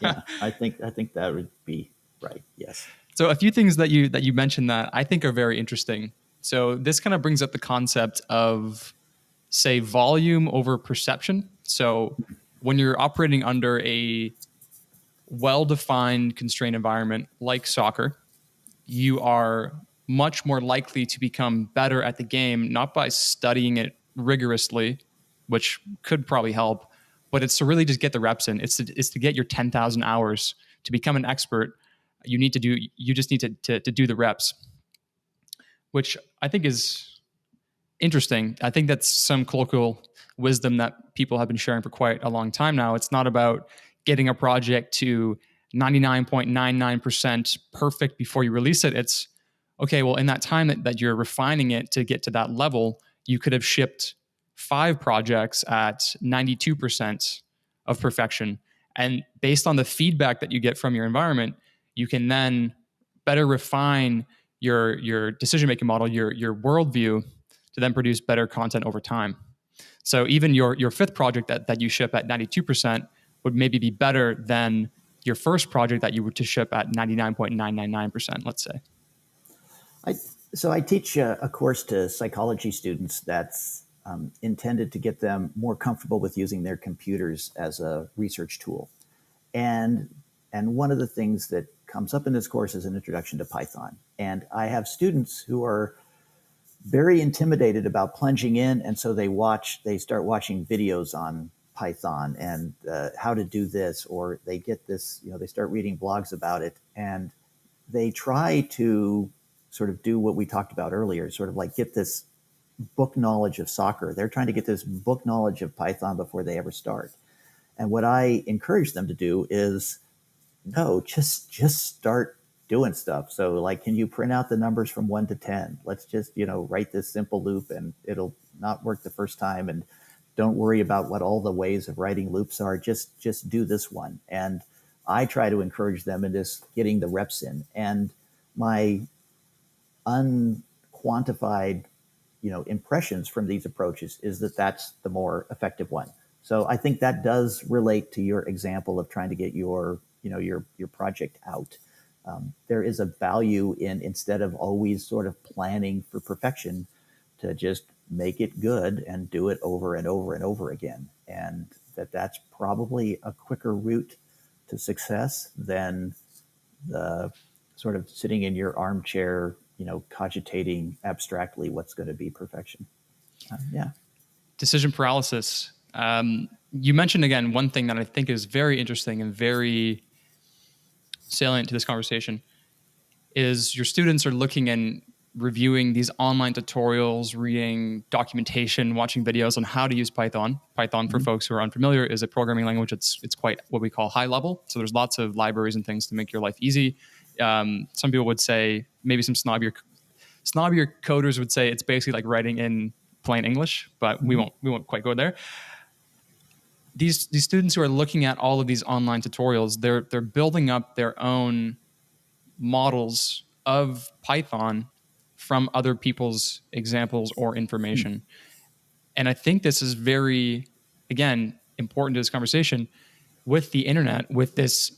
Yeah, I think that would be right. Yes. So a few things that you mentioned that I think are very interesting. So this kind of brings up the concept of, say, volume over perception. So when you're operating under a well-defined constrained environment like soccer, you are much more likely to become better at the game, not by studying it rigorously, which could probably help, but it's to really just get the reps in. It's to get your 10,000 hours to become an expert. You just need to do the reps, which I think is interesting. I think that's some colloquial wisdom that people have been sharing for quite a long time now. It's not about getting a project to 99.99% perfect before you release it. It's okay, well, in that time that you're refining it to get to that level, you could have shipped 5 projects at 92% of perfection. And based on the feedback that you get from your environment, you can then better refine your decision making model, your worldview, to then produce better content over time. So even your fifth project that you ship at 92% would maybe be better than your first project that you were to ship at 99.999%, let's say. So I teach a course to psychology students that's intended to get them more comfortable with using their computers as a research tool. And one of the things that comes up in this course is an introduction to Python. And I have students who are very intimidated about plunging in, and so they start watching videos on Python and how to do this, or they get this, they start reading blogs about it, and they try to sort of do what we talked about earlier, sort of like get this book knowledge of soccer. They're trying to get this book knowledge of Python before they ever start. And what I encourage them to do is, no, just start doing stuff. So like, can you print out the numbers from 1 to 10? Let's just, write this simple loop, and it'll not work the first time. And don't worry about what all the ways of writing loops are. Just do this one. And I try to encourage them in this getting the reps in. And my unquantified, impressions from these approaches is that that's the more effective one. So I think that does relate to your example of trying to get your project out. There is a value in, instead of always sort of planning for perfection, to just make it good and do it over and over and over again. And that's probably a quicker route to success than the sort of sitting in your armchair, cogitating abstractly what's going to be perfection. Yeah. Decision paralysis. You mentioned again one thing that I think is very interesting and very salient to this conversation is your students are looking and reviewing these online tutorials, reading documentation, watching videos on how to use Python. Python, for folks who are unfamiliar, is a programming language. It's quite what we call high level. So there's lots of libraries and things to make your life easy. Some people would say, maybe some snobbier coders would say it's basically like writing in plain English, but we won't quite go there. These students who are looking at all of these online tutorials, they're building up their own models of Python from other people's examples or information. And I think this is very, again, important to this conversation. With the internet, with this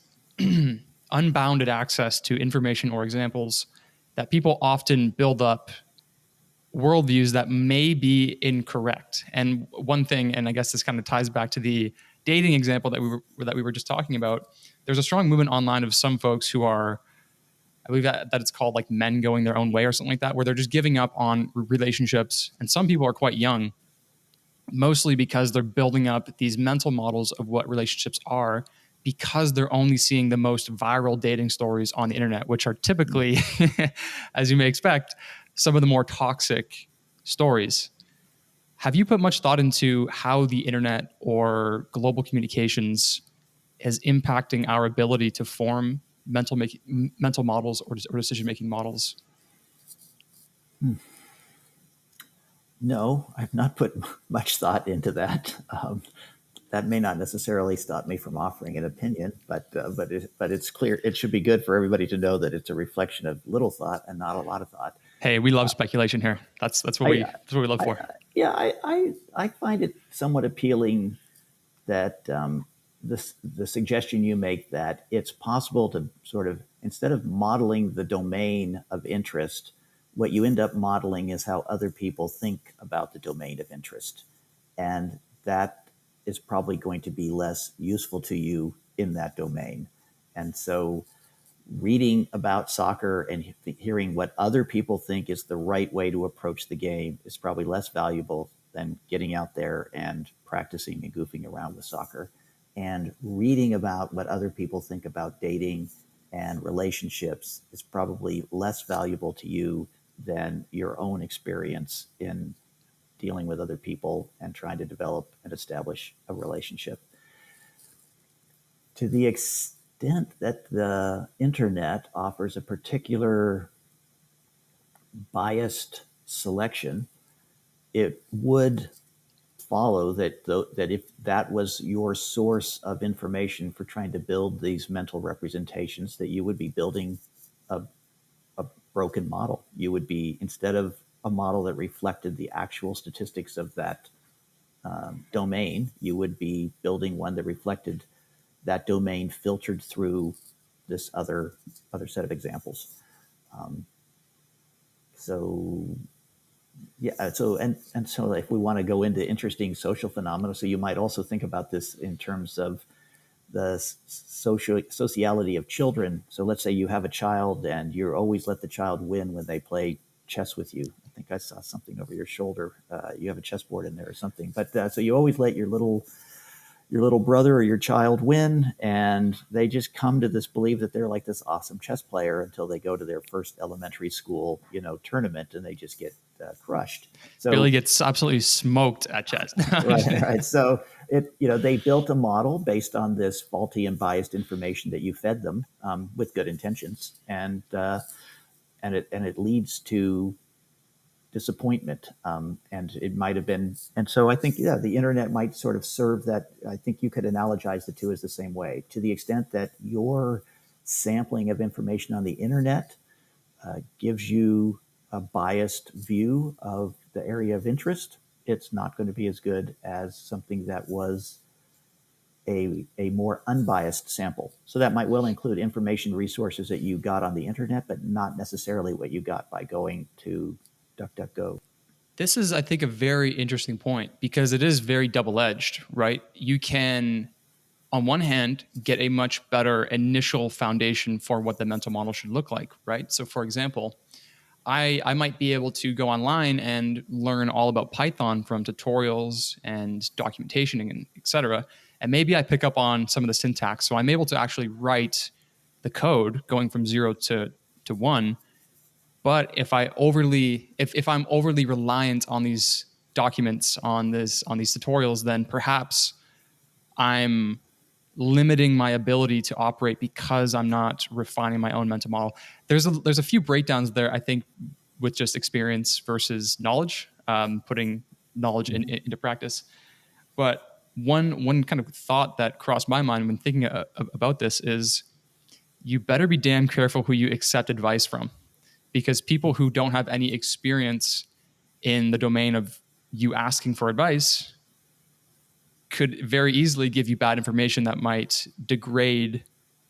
unbounded access to information or examples, that people often build up worldviews that may be incorrect. And one thing, and I guess this kind of ties back to the dating example that we were just talking about, there's a strong movement online of some folks who are, I believe that it's called like men going their own way or something like that, where they're just giving up on relationships. And some people are quite young, mostly because they're building up these mental models of what relationships are, because they're only seeing the most viral dating stories on the internet, which are typically, as you may expect, some of the more toxic stories. Have you put much thought into how the internet or global communications is impacting our ability to form mental models or decision-making models? No, I've not put much thought into that. That may not necessarily stop me from offering an opinion, but it's clear. It should be good for everybody to know that it's a reflection of little thought and not a lot of thought. Hey, we love speculation here. That's what we live for. I find it somewhat appealing that the suggestion you make that it's possible to sort of, instead of modeling the domain of interest, what you end up modeling is how other people think about the domain of interest. And that is probably going to be less useful to you in that domain. And so reading about soccer and hearing what other people think is the right way to approach the game is probably less valuable than getting out there and practicing and goofing around with soccer. And reading about what other people think about dating and relationships is probably less valuable to you than your own experience in dealing with other people and trying to develop and establish a relationship. To the extent that the internet offers a particular biased selection, it would follow that if that was your source of information for trying to build these mental representations, that you would be building a, a broken model. You would be, instead of a model that reflected the actual statistics of that domain, you would be building one that reflected that domain filtered through this other set of examples. So yeah, so if we want to go into interesting social phenomena, so you might also think about this in terms of the sociality of children. So let's say you have a child and you always let the child win when they play chess with you. I think I saw something over your shoulder. You have a chessboard in there or something. But so you always let your little brother or your child win, and they just come to this belief that they're like this awesome chess player until they go to their first elementary school, tournament, and they just get crushed. So Billy gets absolutely smoked at chess. right. So they built a model based on this faulty and biased information that you fed them with good intentions, and it leads to disappointment, and it might have been. And so I think, the internet might sort of serve that. I think you could analogize the two as the same way, to the extent that your sampling of information on the internet gives you a biased view of the area of interest. It's not going to be as good as something that was a more unbiased sample. So that might well include information resources that you got on the internet, but not necessarily what you got by going to DuckDuckGo. This is, I think, a very interesting point because it is very double-edged, right? You can, on one hand, get a much better initial foundation for what the mental model should look like, right? So, for example, I might be able to go online and learn all about Python from tutorials and documentation and et cetera. And maybe I pick up on some of the syntax. So I'm able to actually write the code going from 0 to 1. But if I'm overly reliant on these documents, on these tutorials, then perhaps I'm limiting my ability to operate because I'm not refining my own mental model. There's a few breakdowns there, I think, with just experience versus knowledge, putting knowledge into practice. But one kind of thought that crossed my mind when thinking about this is you better be damn careful who you accept advice from, because people who don't have any experience in the domain of you asking for advice could very easily give you bad information that might degrade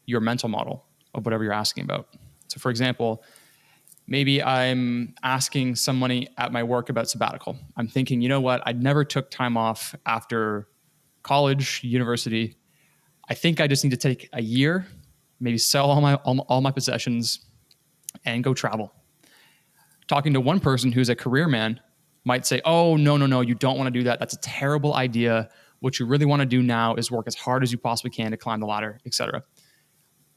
your mental model of whatever you're asking about. So for example, maybe I'm asking somebody at my work about sabbatical. I'm thinking, you know what? I never took time off after college, university. I think I just need to take a year, maybe sell all my possessions and go travel. Talking to one person who's a career man might say, oh, no, you don't want to do that. That's a terrible idea. What you really want to do now is work as hard as you possibly can to climb the ladder, et cetera.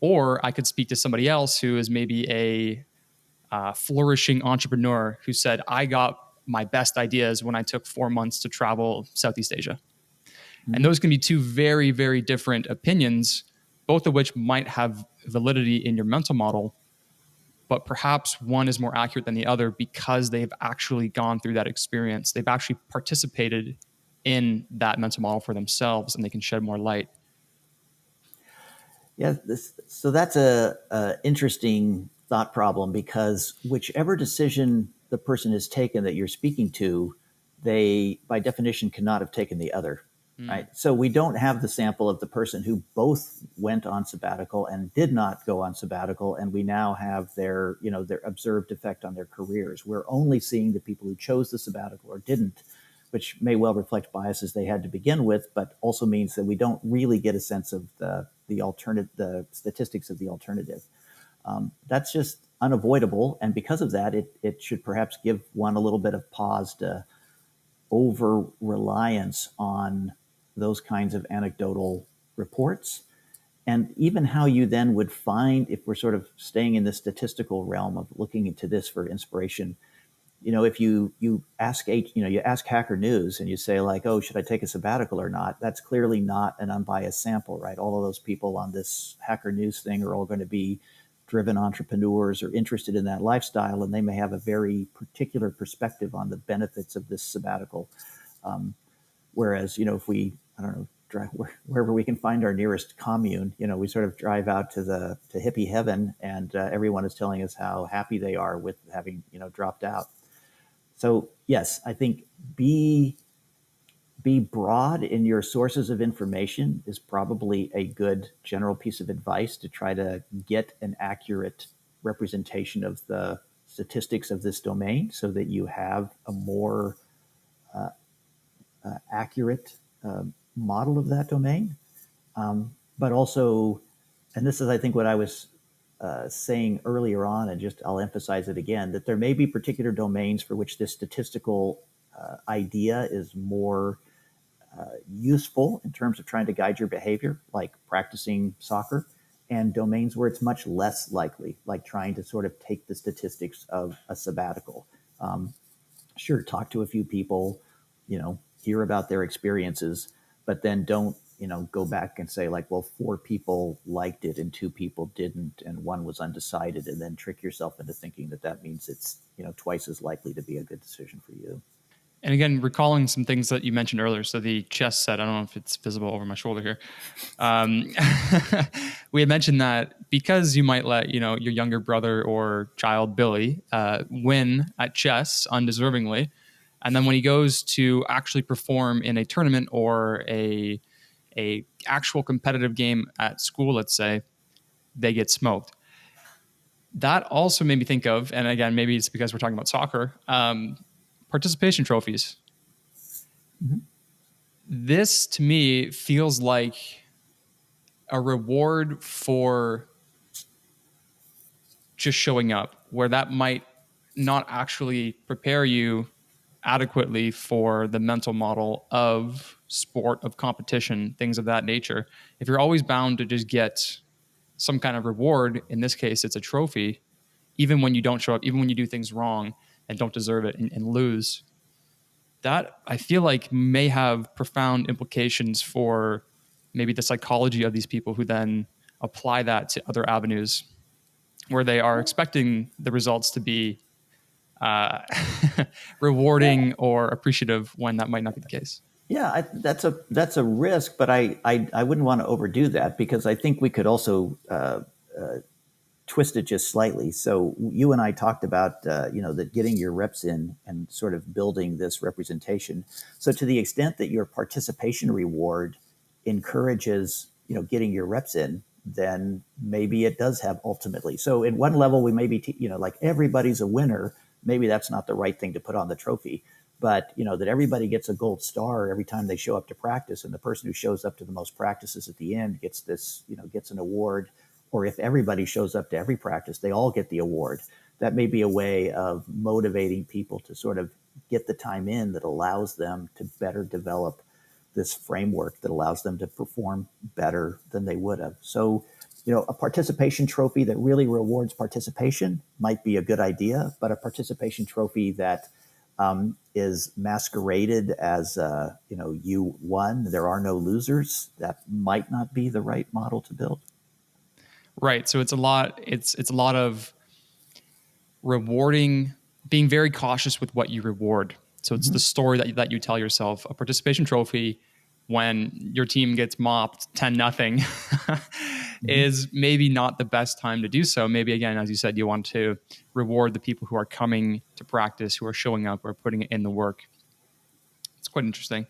Or I could speak to somebody else who is maybe a flourishing entrepreneur who said, I got my best ideas when I took 4 months to travel Southeast Asia. Mm-hmm. And those can be two very, very different opinions, both of which might have validity in your mental model, but perhaps one is more accurate than the other because they've actually gone through that experience. They've actually participated in that mental model for themselves, and they can shed more light. Yeah, so that's a interesting thought problem, because whichever decision the person has taken that you're speaking to, they, by definition, cannot have taken the other. Right. So we don't have the sample of the person who both went on sabbatical and did not go on sabbatical, and we now have their observed effect on their careers. We're only seeing the people who chose the sabbatical or didn't, which may well reflect biases they had to begin with, but also means that we don't really get a sense of the statistics of the alternative. That's just unavoidable, and because of that, it should perhaps give one a little bit of pause to over reliance on those kinds of anecdotal reports. And even how you then would find, if we're sort of staying in the statistical realm of looking into this for inspiration, if you ask you ask Hacker News and you say like, oh, should I take a sabbatical or not? That's clearly not an unbiased sample, right? All of those people on this Hacker News thing are all going to be driven entrepreneurs or interested in that lifestyle, and they may have a very particular perspective on the benefits of this sabbatical. Whereas, if we, I don't know, drive wherever we can find our nearest commune, we sort of drive out to hippie heaven, and everyone is telling us how happy they are with having, dropped out. So yes, I think be broad in your sources of information is probably a good general piece of advice to try to get an accurate representation of the statistics of this domain so that you have a more accurate model of that domain. But also, and this is, I think, what I was saying earlier on, and just I'll emphasize it again, that there may be particular domains for which this statistical idea is more useful in terms of trying to guide your behavior, like practicing soccer, and domains where it's much less likely, like trying to sort of take the statistics of a sabbatical. Sure, talk to a few people, hear about their experiences, but then don't, go back and say like, well, 4 people liked it and 2 people didn't, and 1 was undecided, and then trick yourself into thinking that means it's, twice as likely to be a good decision for you. And again, recalling some things that you mentioned earlier. So the chess set, I don't know if it's visible over my shoulder here. We had mentioned that because you might let, your younger brother or child, Billy, win at chess undeservingly. And then when he goes to actually perform in a tournament or a actual competitive game at school, let's say, they get smoked. That also made me think of, and again, maybe it's because we're talking about soccer, participation trophies. Mm-hmm. This to me feels like a reward for just showing up, where that might not actually prepare you adequately for the mental model of sport, of competition, things of that nature. If you're always bound to just get some kind of reward, in this case, it's a trophy, even when you don't show up, even when you do things wrong and don't deserve it and lose, that I feel like may have profound implications for maybe the psychology of these people who then apply that to other avenues where they are expecting the results to be rewarding or appreciative when that might not be the case. Yeah, that's a risk, but I wouldn't want to overdo that, because I think we could also twist it just slightly. So you and I talked about that getting your reps in and sort of building this representation. So to the extent that your participation reward encourages getting your reps in, then maybe it does have ultimately. So in one level, we may be like everybody's a winner. Maybe that's not the right thing to put on the trophy. But that everybody gets a gold star every time they show up to practice, and the person who shows up to the most practices at the end gets this, gets an award. Or if everybody shows up to every practice, they all get the award. That may be a way of motivating people to sort of get the time in that allows them to better develop this framework that allows them to perform better than they would have. So, a participation trophy that really rewards participation might be a good idea, but a participation trophy that is masqueraded as, you won, there are no losers, that might not be the right model to build. Right. So it's a lot of rewarding, being very cautious with what you reward. So it's the story that you tell yourself. A participation trophy when your team gets mopped 10-0 is maybe not the best time to do so. Maybe, again, as you said, you want to reward the people who are coming to practice, who are showing up, or putting in the work. It's quite interesting.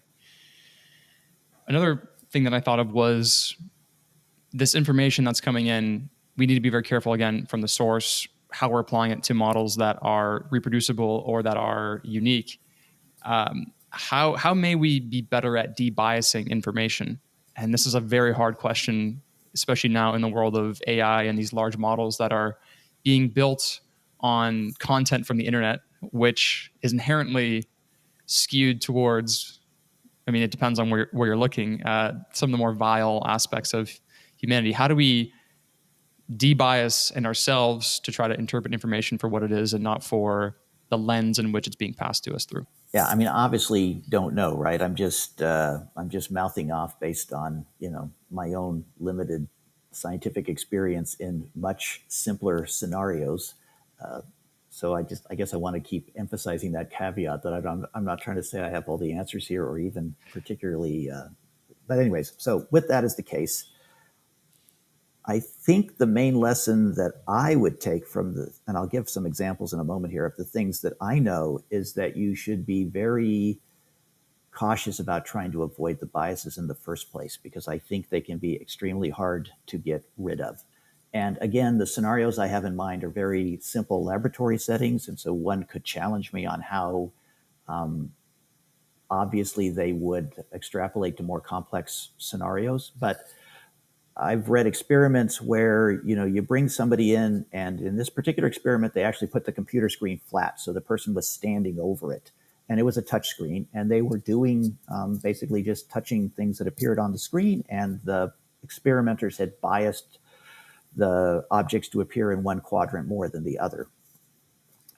Another thing that I thought of was this information that's coming in. We need to be very careful, again, from the source, how we're applying it to models that are reproducible or that are unique. How may we be better at debiasing information? And this is a very hard question, especially now in the world of AI and these large models that are being built on content from the internet, which is inherently skewed towards, it depends on where you're looking, some of the more vile aspects of humanity. How do we debias in ourselves to try to interpret information for what it is and not for the lens in which it's being passed to us through. Yeah, I mean, obviously, don't know, right? I'm just mouthing off based on my own limited scientific experience in much simpler scenarios. So I guess I want to keep emphasizing that caveat that I'm not trying to say I have all the answers here, or even particularly. But anyways, so with that as the case, I think the main lesson that I would take from and I'll give some examples in a moment here of the things that I know, is that you should be very cautious about trying to avoid the biases in the first place, because I think they can be extremely hard to get rid of. And again, the scenarios I have in mind are very simple laboratory settings. And so one could challenge me on how obviously they would extrapolate to more complex scenarios. But I've read experiments where, you bring somebody in, and in this particular experiment, they actually put the computer screen flat. So the person was standing over it, and it was a touch screen, and they were doing basically just touching things that appeared on the screen. And the experimenters had biased the objects to appear in one quadrant more than the other.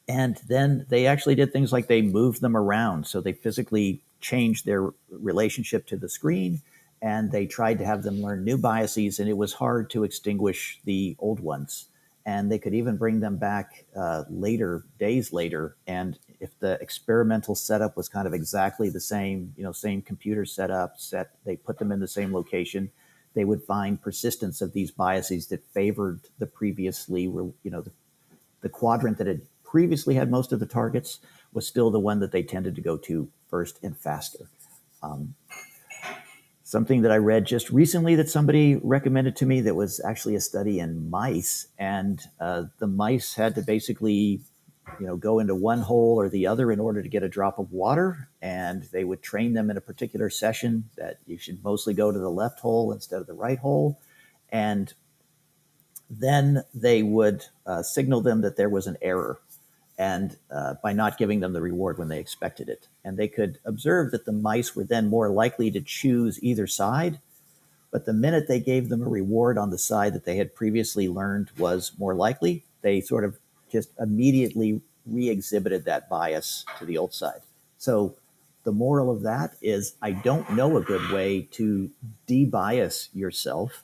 And then they actually did things like they moved them around. So they physically changed their relationship to the screen, and they tried to have them learn new biases, and it was hard to extinguish the old ones. And they could even bring them back later, days later. And if the experimental setup was kind of exactly the same, same computer setup, they put them in the same location, they would find persistence of these biases that favored the previously, the quadrant that had previously had most of the targets was still the one that they tended to go to first and faster. Something that I read just recently that somebody recommended to me, that was actually a study in mice, and the mice had to basically, go into one hole or the other in order to get a drop of water, and they would train them in a particular session that you should mostly go to the left hole instead of the right hole, and then they would signal them that there was an error, and by not giving them the reward when they expected it. And they could observe that the mice were then more likely to choose either side. But the minute they gave them a reward on the side that they had previously learned was more likely, they sort of just immediately re-exhibited that bias to the old side. So the moral of that is, I don't know a good way to de-bias yourself.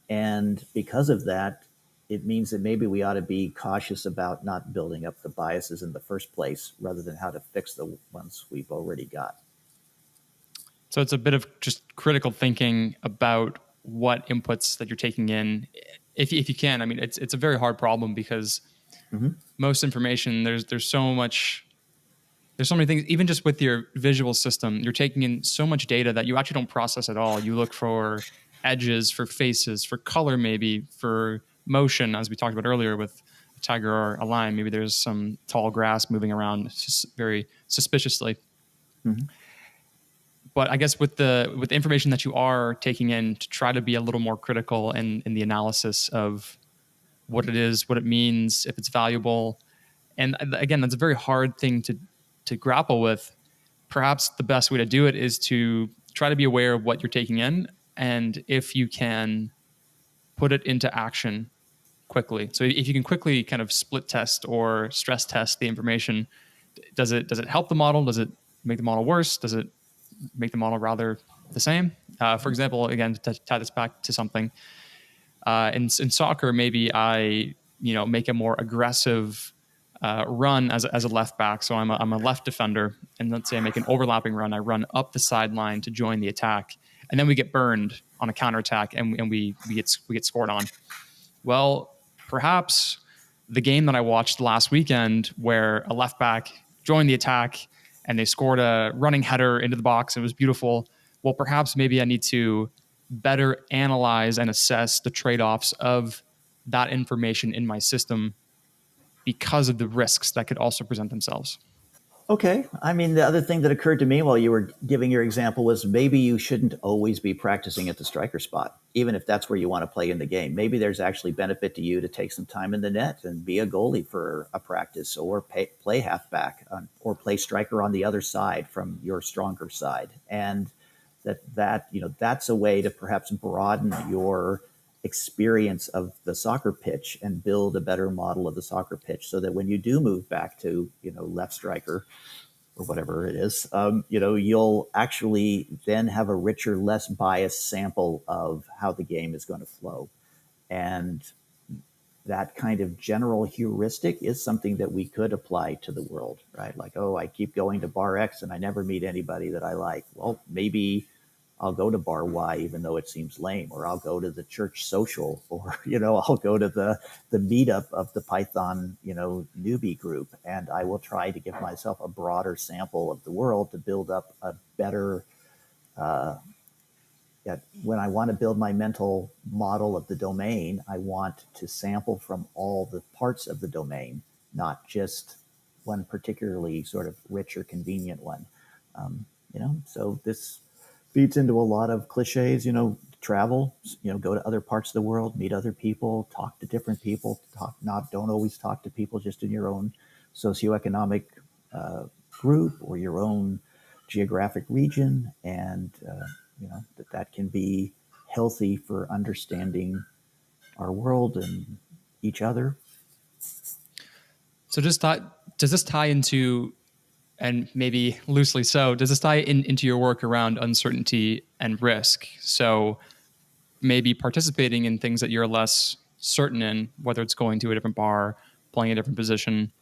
And because of that, it means that maybe we ought to be cautious about not building up the biases in the first place, rather than how to fix the ones we've already got. So it's a bit of just critical thinking about what inputs that you're taking in, if you can. I mean, it's a very hard problem, because most information, there's so many things. Even just with your visual system, you're taking in so much data that you actually don't process at all. You look for edges, for faces, for color, maybe for motion, as we talked about earlier with a tiger or a lion. Maybe there's some tall grass moving around just very suspiciously. Mm-hmm. But I guess with the information that you are taking in, to try to be a little more critical in the analysis of what it is, what it means, if it's valuable. And again, that's a very hard thing to grapple with. Perhaps the best way to do it is to try to be aware of what you're taking in, and if you can put it into action quickly. So if you can quickly kind of split test or stress test the information, does it help the model? Does it make the model worse? Does it make the model rather the same? For example, again, to tie this back to something, in soccer, maybe I make a more aggressive run as a left back. So I'm a left defender, and let's say I make an overlapping run. I run up the sideline to join the attack, and then we get burned on a counterattack, and we get scored on. Well, perhaps the game that I watched last weekend, where a left back joined the attack and they scored a running header into the box, and it was beautiful. Well, perhaps maybe I need to better analyze and assess the trade-offs of that information in my system, because of the risks that could also present themselves. Okay. I mean, the other thing that occurred to me while you were giving your example was, maybe you shouldn't always be practicing at the striker spot, even if that's where you want to play in the game. Maybe there's actually benefit to you to take some time in the net and be a goalie for a practice, or play halfback, or play striker on the other side from your stronger side. And that's a way to perhaps broaden your experience of the soccer pitch and build a better model of the soccer pitch so that when you do move back to, left striker or whatever it is, you'll actually then have a richer, less biased sample of how the game is going to flow. And that kind of general heuristic is something that we could apply to the world, right? Like, oh, I keep going to bar X and I never meet anybody that I like. Well, maybe I'll go to bar Y, even though it seems lame, or I'll go to the church social, or, I'll go to the meetup of the Python, newbie group. And I will try to give myself a broader sample of the world to build up a better, when I want to build my mental model of the domain, I want to sample from all the parts of the domain, not just one particularly sort of rich or convenient one. So this feeds into a lot of cliches, travel, go to other parts of the world, meet other people, talk to different people, don't always talk to people just in your own socioeconomic group or your own geographic region. And, that can be healthy for understanding our world and each other. So does this tie into, and maybe loosely so, does this tie into your work around uncertainty and risk? So maybe participating in things that you're less certain in, whether it's going to a different bar, playing a different position,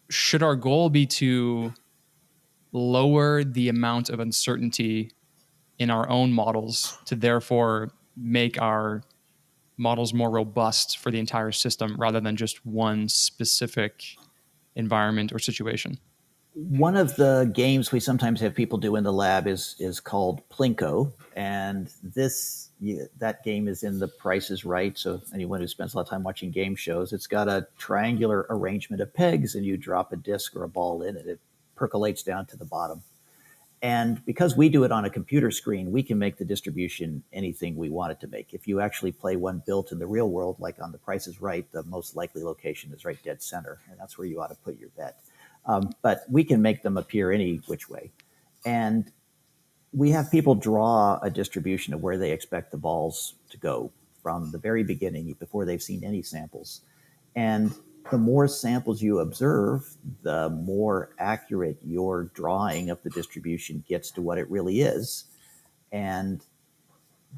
should our goal be to lower the amount of uncertainty in our own models to therefore make our models more robust for the entire system rather than just one specific environment or situation? One of the games we sometimes have people do in the lab is called Plinko, and that game is in The Price is Right. So anyone who spends a lot of time watching game shows, it's got a triangular arrangement of pegs, and you drop a disc or a ball in it. It percolates down to the bottom. And because we do it on a computer screen, we can make the distribution anything we want it to make. If you actually play one built in the real world, like on The Price is Right, the most likely location is right dead center, and that's where you ought to put your bet. But we can make them appear any which way. And we have people draw a distribution of where they expect the balls to go from the very beginning before they've seen any samples. And the more samples you observe, the more accurate your drawing of the distribution gets to what it really is. And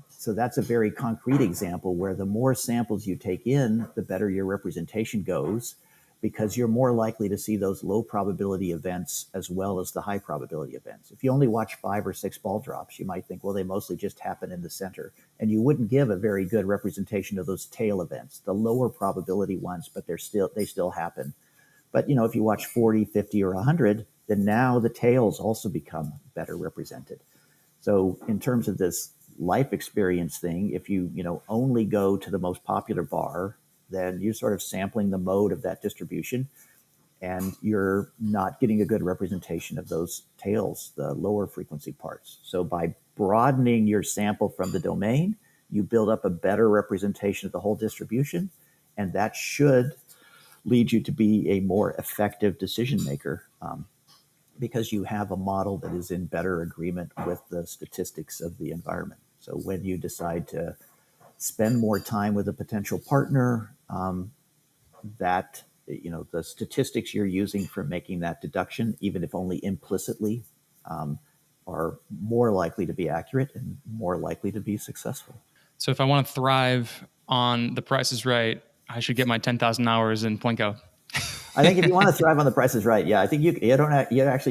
so that's a very concrete example where the more samples you take in, the better your representation goes, because you're more likely to see those low probability events as well as the high probability events. If you only watch 5 or 6 ball drops, you might think, well, they mostly just happen in the center. And you wouldn't give a very good representation of those tail events, the lower probability ones, but they still happen. But, if you watch 40, 50, or 100, then now the tails also become better represented. So in terms of this life experience thing, if you, only go to the most popular bar, then you're sort of sampling the mode of that distribution, and you're not getting a good representation of those tails, the lower frequency parts. So by broadening your sample from the domain, you build up a better representation of the whole distribution, and that should lead you to be a more effective decision maker, because you have a model that is in better agreement with the statistics of the environment. So when you decide to spend more time with a potential partner, that the statistics you're using for making that deduction, even if only implicitly, are more likely to be accurate and more likely to be successful. So if I want to thrive on The Price is Right, I should get my 10,000 hours in Plinko. I think if you want to thrive on The Price is Right, I think you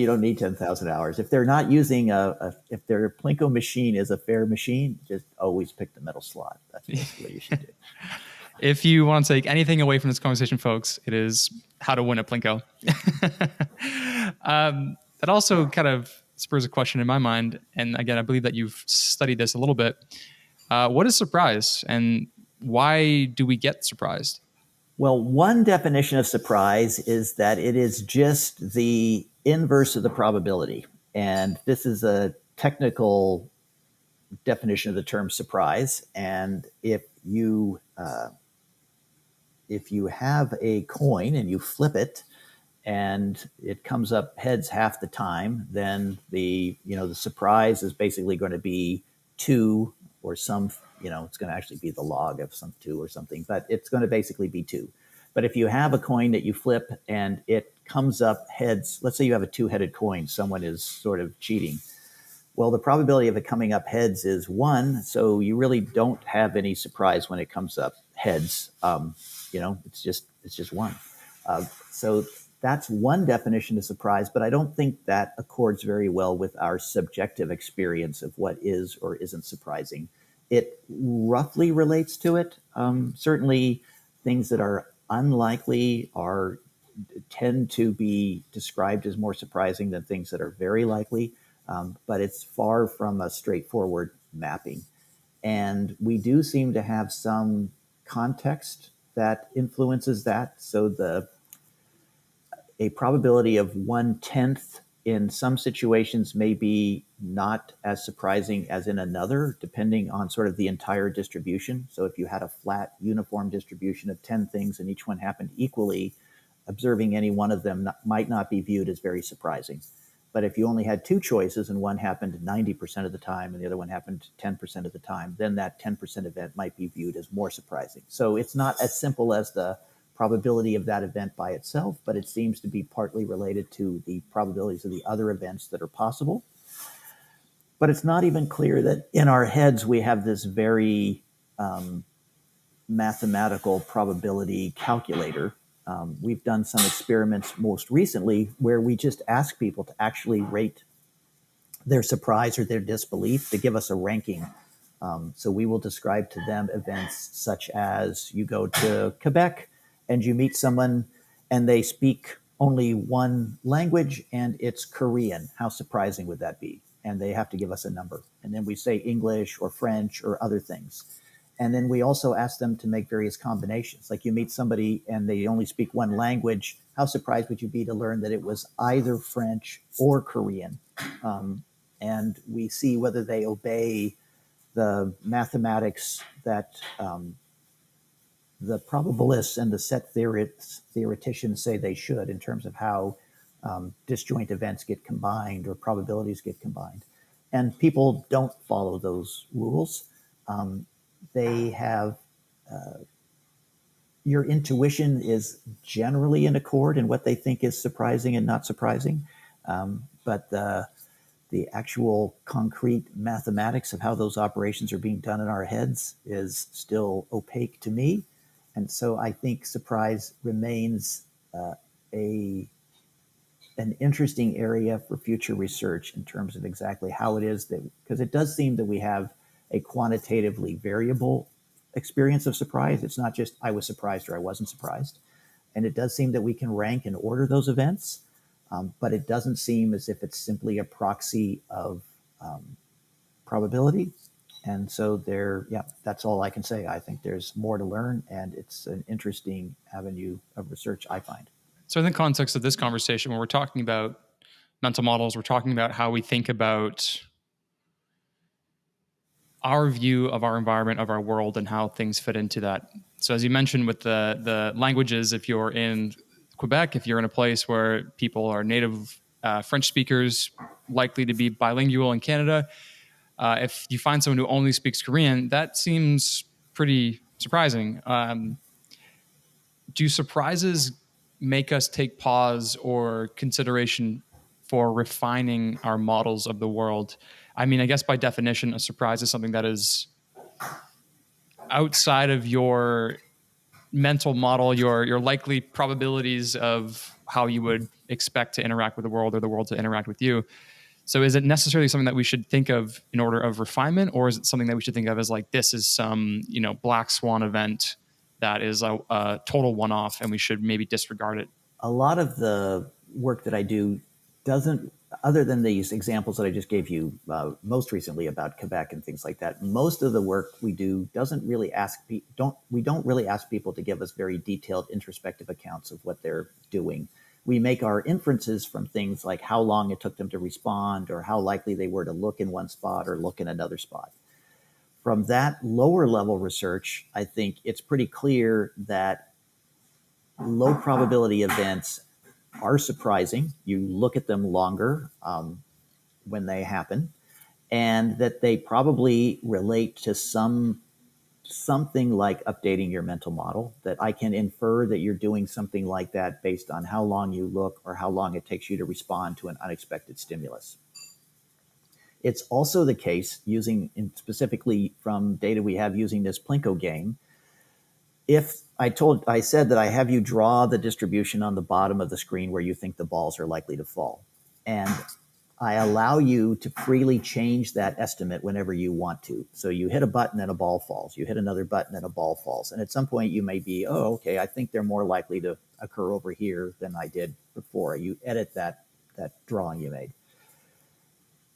don't need 10,000 hours. If they're not using if their Plinko machine is a fair machine, just always pick the middle slot. That's basically what you should do. If you want to take anything away from this conversation, folks, it is how to win at Plinko. That also kind of spurs a question in my mind. And again, I believe that you've studied this a little bit. What is surprise, and why do we get surprised? Well, one definition of surprise is that it is just the inverse of the probability. And this is a technical definition of the term surprise. And if you have a coin and you flip it and it comes up heads half the time, then the surprise is basically going to be 2 or some it's going to actually be the log of some 2 or something, but it's going to basically be 2. But if you have a coin that you flip and it comes up heads, let's say you have a 2-headed coin, someone is sort of cheating. Well, the probability of it coming up heads is 1, so you really don't have any surprise when it comes up heads. It's just 1. So that's one definition of surprise, but I don't think that accords very well with our subjective experience of what is or isn't surprising. It roughly relates to it. Certainly, things that are unlikely tend to be described as more surprising than things that are very likely. But it's far from a straightforward mapping. And we do seem to have some context that influences that. So a probability of 1/10 in some situations may be not as surprising as in another, depending on sort of the entire distribution. So if you had a flat, uniform distribution of 10 things and each one happened equally, observing any one of them might not be viewed as very surprising. But if you only had 2 choices and one happened 90% of the time and the other one happened 10% of the time, then that 10% event might be viewed as more surprising. So it's not as simple as the probability of that event by itself, but it seems to be partly related to the probabilities of the other events that are possible. But it's not even clear that in our heads we have this very mathematical probability calculator. We've done some experiments most recently where we just ask people to actually rate their surprise or their disbelief to give us a ranking. So we will describe to them events such as you go to Quebec and you meet someone and they speak only one language and it's Korean. How surprising would that be? And they have to give us a number. And then we say English or French or other things. And then we also ask them to make various combinations. Like you meet somebody and they only speak one language. How surprised would you be to learn that it was either French or Korean? And we see whether they obey the mathematics that the probabilists and the set theoreticians say they should in terms of how disjoint events get combined or probabilities get combined. And people don't follow those rules. They have your intuition is generally in accord in what they think is surprising and not surprising, but the actual concrete mathematics of how those operations are being done in our heads is still opaque to me, and so I think surprise remains an interesting area for future research in terms of exactly how it is that, because it does seem that we have a quantitatively variable experience of surprise. It's not just I was surprised or I wasn't surprised. And it does seem that we can rank and order those events, but it doesn't seem as if it's simply a proxy of probability. And so that's all I can say. I think there's more to learn, and it's an interesting avenue of research, I find. So in the context of this conversation, when we're talking about mental models, we're talking about how we think about our view of our environment, of our world, and how things fit into that. So as you mentioned with the languages, if you're in Quebec, if you're in a place where people are native French speakers, likely to be bilingual in Canada, if you find someone who only speaks Korean, that seems pretty surprising. Do surprises make us take pause or consideration for refining our models of the world? I mean, I guess by definition, a surprise is something that is outside of your mental model, your likely probabilities of how you would expect to interact with the world or the world to interact with you. So is it necessarily something that we should think of in order of refinement, or is it something that we should think of as like, this is some, black swan event that is a total one-off and we should maybe disregard it? A lot of the work that I do doesn't, other than these examples that I just gave you most recently about Quebec and things like that, most of the work we do doesn't really we don't really ask people to give us very detailed introspective accounts of what they're doing. We make our inferences from things like how long it took them to respond or how likely they were to look in one spot or look in another spot. From that lower level research, I think it's pretty clear that low probability events are surprising. You look at them longer when they happen, and that they probably relate to some something like updating your mental model, that I can infer that you're doing something like that based on how long you look or how long it takes you to respond to an unexpected stimulus. It's also the case, using specifically from data we have using this Plinko game, if I said that I have you draw the distribution on the bottom of the screen where you think the balls are likely to fall, and I allow you to freely change that estimate whenever you want to. So you hit a button and a ball falls. You hit another button and a ball falls. And at some point you may be, oh, okay, I think they're more likely to occur over here than I did before. You edit that drawing you made.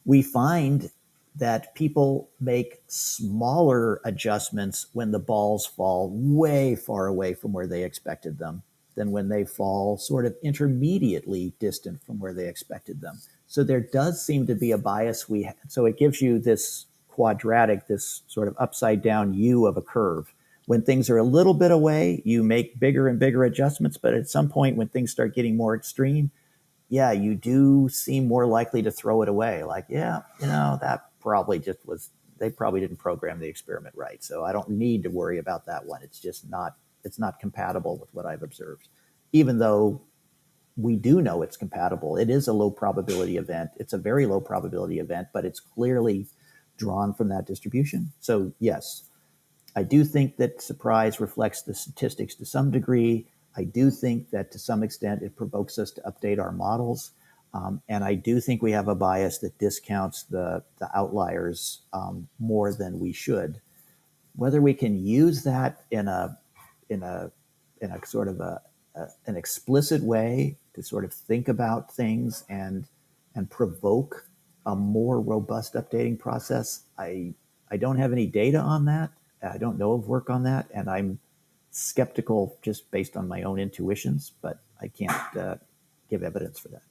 We find that people make smaller adjustments when the balls fall way far away from where they expected them than when they fall sort of intermediately distant from where they expected them. So there does seem to be a bias. So it gives you this quadratic, this sort of upside down U of a curve. When things are a little bit away, you make bigger and bigger adjustments. But at some point, when things start getting more extreme, yeah, you do seem more likely to throw it away. Like, yeah, that probably just was, they probably didn't program the experiment right. So I don't need to worry about that one. It's not compatible with what I've observed. Even though we do know it's compatible, it is a low probability event. It's a very low probability event, but it's clearly drawn from that distribution. So yes, I do think that surprise reflects the statistics to some degree. I do think that to some extent it provokes us to update our models. And I do think we have a bias that discounts the outliers more than we should. Whether we can use that in a sort of an explicit way to sort of think about things and provoke a more robust updating process, I don't have any data on that. I don't know of work on that, and I'm skeptical just based on my own intuitions, but I can't give evidence for that.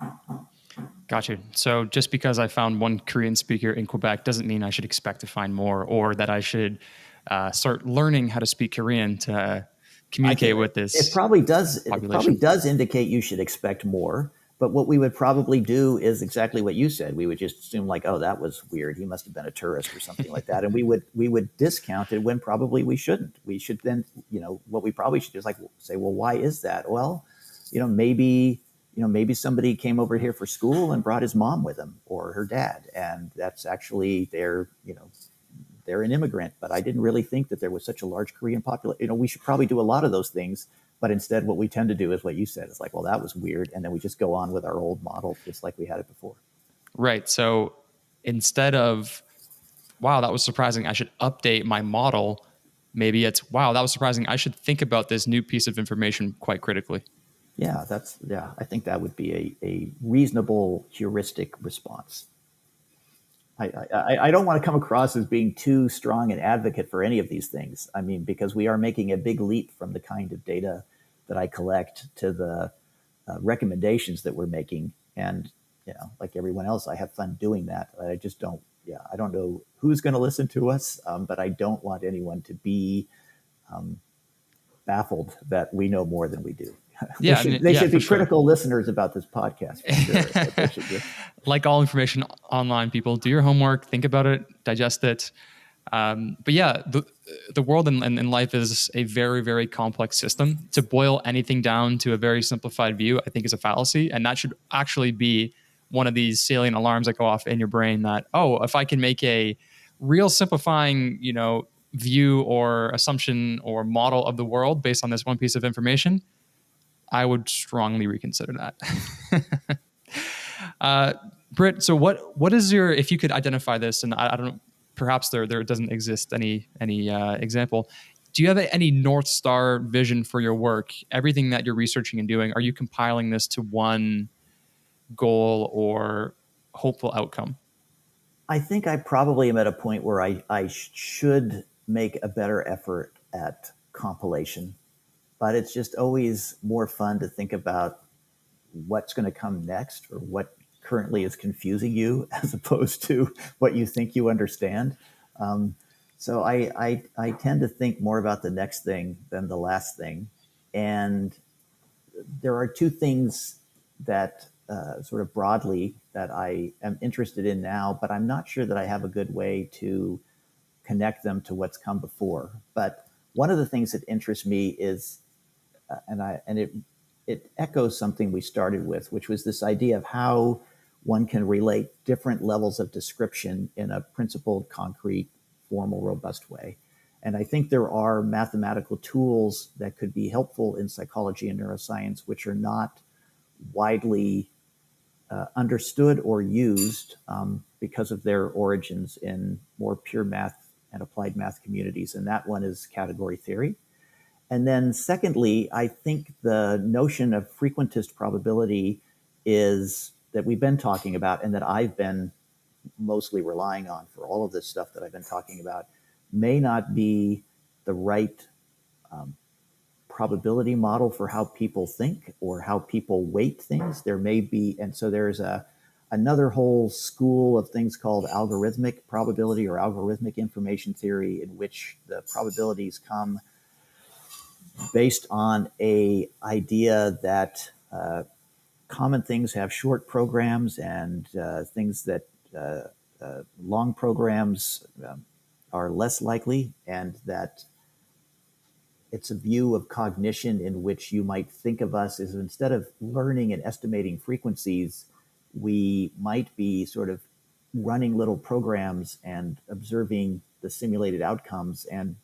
Gotcha. So just because I found one Korean speaker in Quebec doesn't mean I should expect to find more, or that I should start learning how to speak Korean to communicate with this. It probably does. Population. It probably does indicate you should expect more. But what we would probably do is exactly what you said. We would just assume like, oh, that was weird. He must have been a tourist or something like that. And we would discount it when probably we shouldn't. We should then, what we probably should do is like say, well, why is that? Well, maybe somebody came over here for school and brought his mom with him or her dad. And that's actually they're an immigrant, but I didn't really think that there was such a large Korean population. We should probably do a lot of those things. But instead, what we tend to do is what you said. It's like, well, that was weird. And then we just go on with our old model, just like we had it before. Right. So instead of, wow, that was surprising, I should update my model, maybe it's, wow, that was surprising, I should think about this new piece of information quite critically. Yeah, I think that would be a reasonable heuristic response. I don't want to come across as being too strong an advocate for any of these things. I mean, because we are making a big leap from the kind of data that I collect to the recommendations that we're making. And, like everyone else, I have fun doing that. I just don't, I don't know who's going to listen to us, but I don't want anyone to be baffled that we know more than we do. Yeah, they should be critical listeners about this podcast. For sure. Like all information online, people, do your homework, think about it, digest it. But yeah, the world and life is a very, very complex system. To boil anything down to a very simplified view, I think is a fallacy. And that should actually be one of these salient alarms that go off in your brain that, oh, if I can make a real simplifying, view or assumption or model of the world based on this one piece of information, I would strongly reconsider that. Britt, so what is your, if you could identify this, and I don't know, perhaps there doesn't exist any example. Do you have any North Star vision for your work? Everything that you're researching and doing, are you compiling this to one goal or hopeful outcome? I think I probably am at a point where I should make a better effort at compilation. But it's just always more fun to think about what's going to come next or what currently is confusing you as opposed to what you think you understand. So I tend to think more about the next thing than the last thing. And there are two things that sort of broadly that I am interested in now, but I'm not sure that I have a good way to connect them to what's come before. But one of the things that interests me is, it echoes something we started with, which was this idea of how one can relate different levels of description in a principled, concrete, formal, robust way. And I think there are mathematical tools that could be helpful in psychology and neuroscience, which are not widely understood or used because of their origins in more pure math and applied math communities. And that one is category theory. And then secondly, I think the notion of frequentist probability is that we've been talking about and that I've been mostly relying on for all of this stuff that I've been talking about may not be the right probability model for how people think or how people weight things. There may be, and so there's another whole school of things called algorithmic probability or algorithmic information theory, in which the probabilities come based on a idea that common things have short programs and things that long programs are less likely, and that it's a view of cognition in which you might think of us as, instead of learning and estimating frequencies, we might be sort of running little programs and observing the simulated outcomes and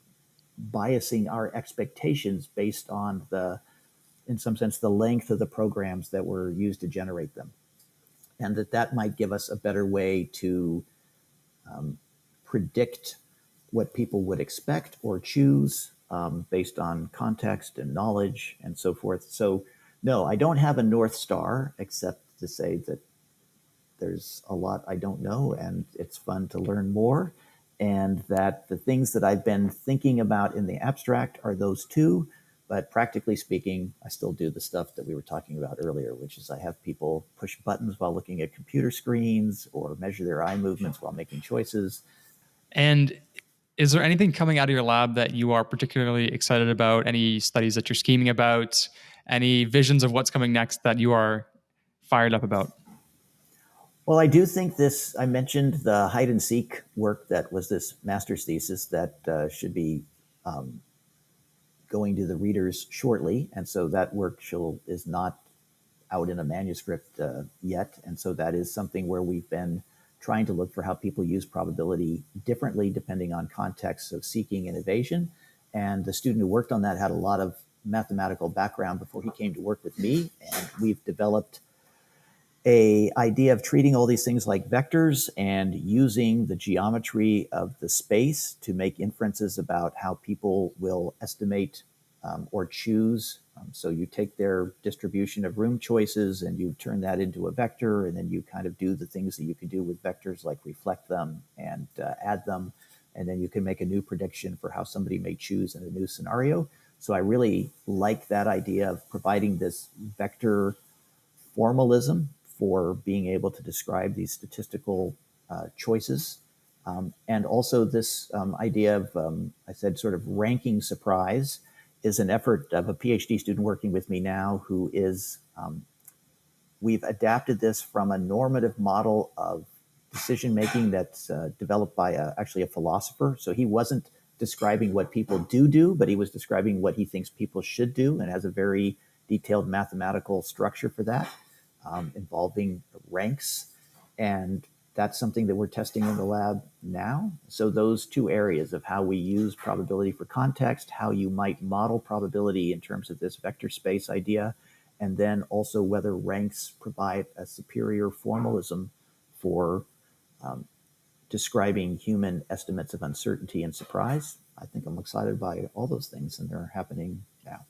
biasing our expectations based on in some sense, the length of the programs that were used to generate them. And that might give us a better way to predict what people would expect or choose based on context and knowledge and so forth. So no, I don't have a North Star, except to say that there's a lot I don't know, and it's fun to learn more. And that the things that I've been thinking about in the abstract are those two. But practically speaking, I still do the stuff that we were talking about earlier, which is I have people push buttons while looking at computer screens or measure their eye movements while making choices. And is there anything coming out of your lab that you are particularly excited about? Any studies that you're scheming about? Any visions of what's coming next that you are fired up about? Well, I do think I mentioned the hide and seek work that was this master's thesis that should be going to the readers shortly. And so that work is not out in a manuscript yet. And so that is something where we've been trying to look for how people use probability differently depending on contexts of seeking and evasion. And the student who worked on that had a lot of mathematical background before he came to work with me. And we've developed a idea of treating all these things like vectors and using the geometry of the space to make inferences about how people will estimate or choose. So you take their distribution of room choices and you turn that into a vector, and then you kind of do the things that you can do with vectors, like reflect them and add them. And then you can make a new prediction for how somebody may choose in a new scenario. So I really like that idea of providing this vector formalism for being able to describe these statistical choices. And also this idea of, I said, sort of ranking surprise is an effort of a PhD student working with me now who is, we've adapted this from a normative model of decision-making that's developed by actually a philosopher. So he wasn't describing what people do, but he was describing what he thinks people should do, and has a very detailed mathematical structure for that, involving ranks. And that's something that we're testing in the lab now. So those two areas of how we use probability for context, how you might model probability in terms of this vector space idea, and then also whether ranks provide a superior formalism for describing human estimates of uncertainty and surprise. I think I'm excited by all those things, and they're happening now.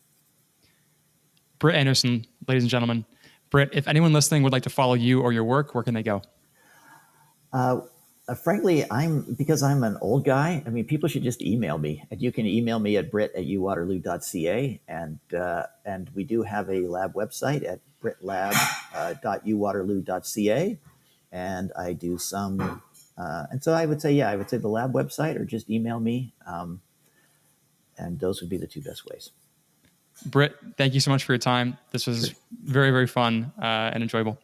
Britt Anderson, ladies and gentlemen. Britt, if anyone listening would like to follow you or your work, where can they go? Frankly, because I'm an old guy, I mean, people should just email me. And you can email me at britt@uwaterloo.ca. And we do have a lab website at brittlab.uwaterloo.ca. And I do some, and so I would say the lab website, or just email me. And those would be the two best ways. Britt, thank you so much for your time. This was very, very fun and enjoyable.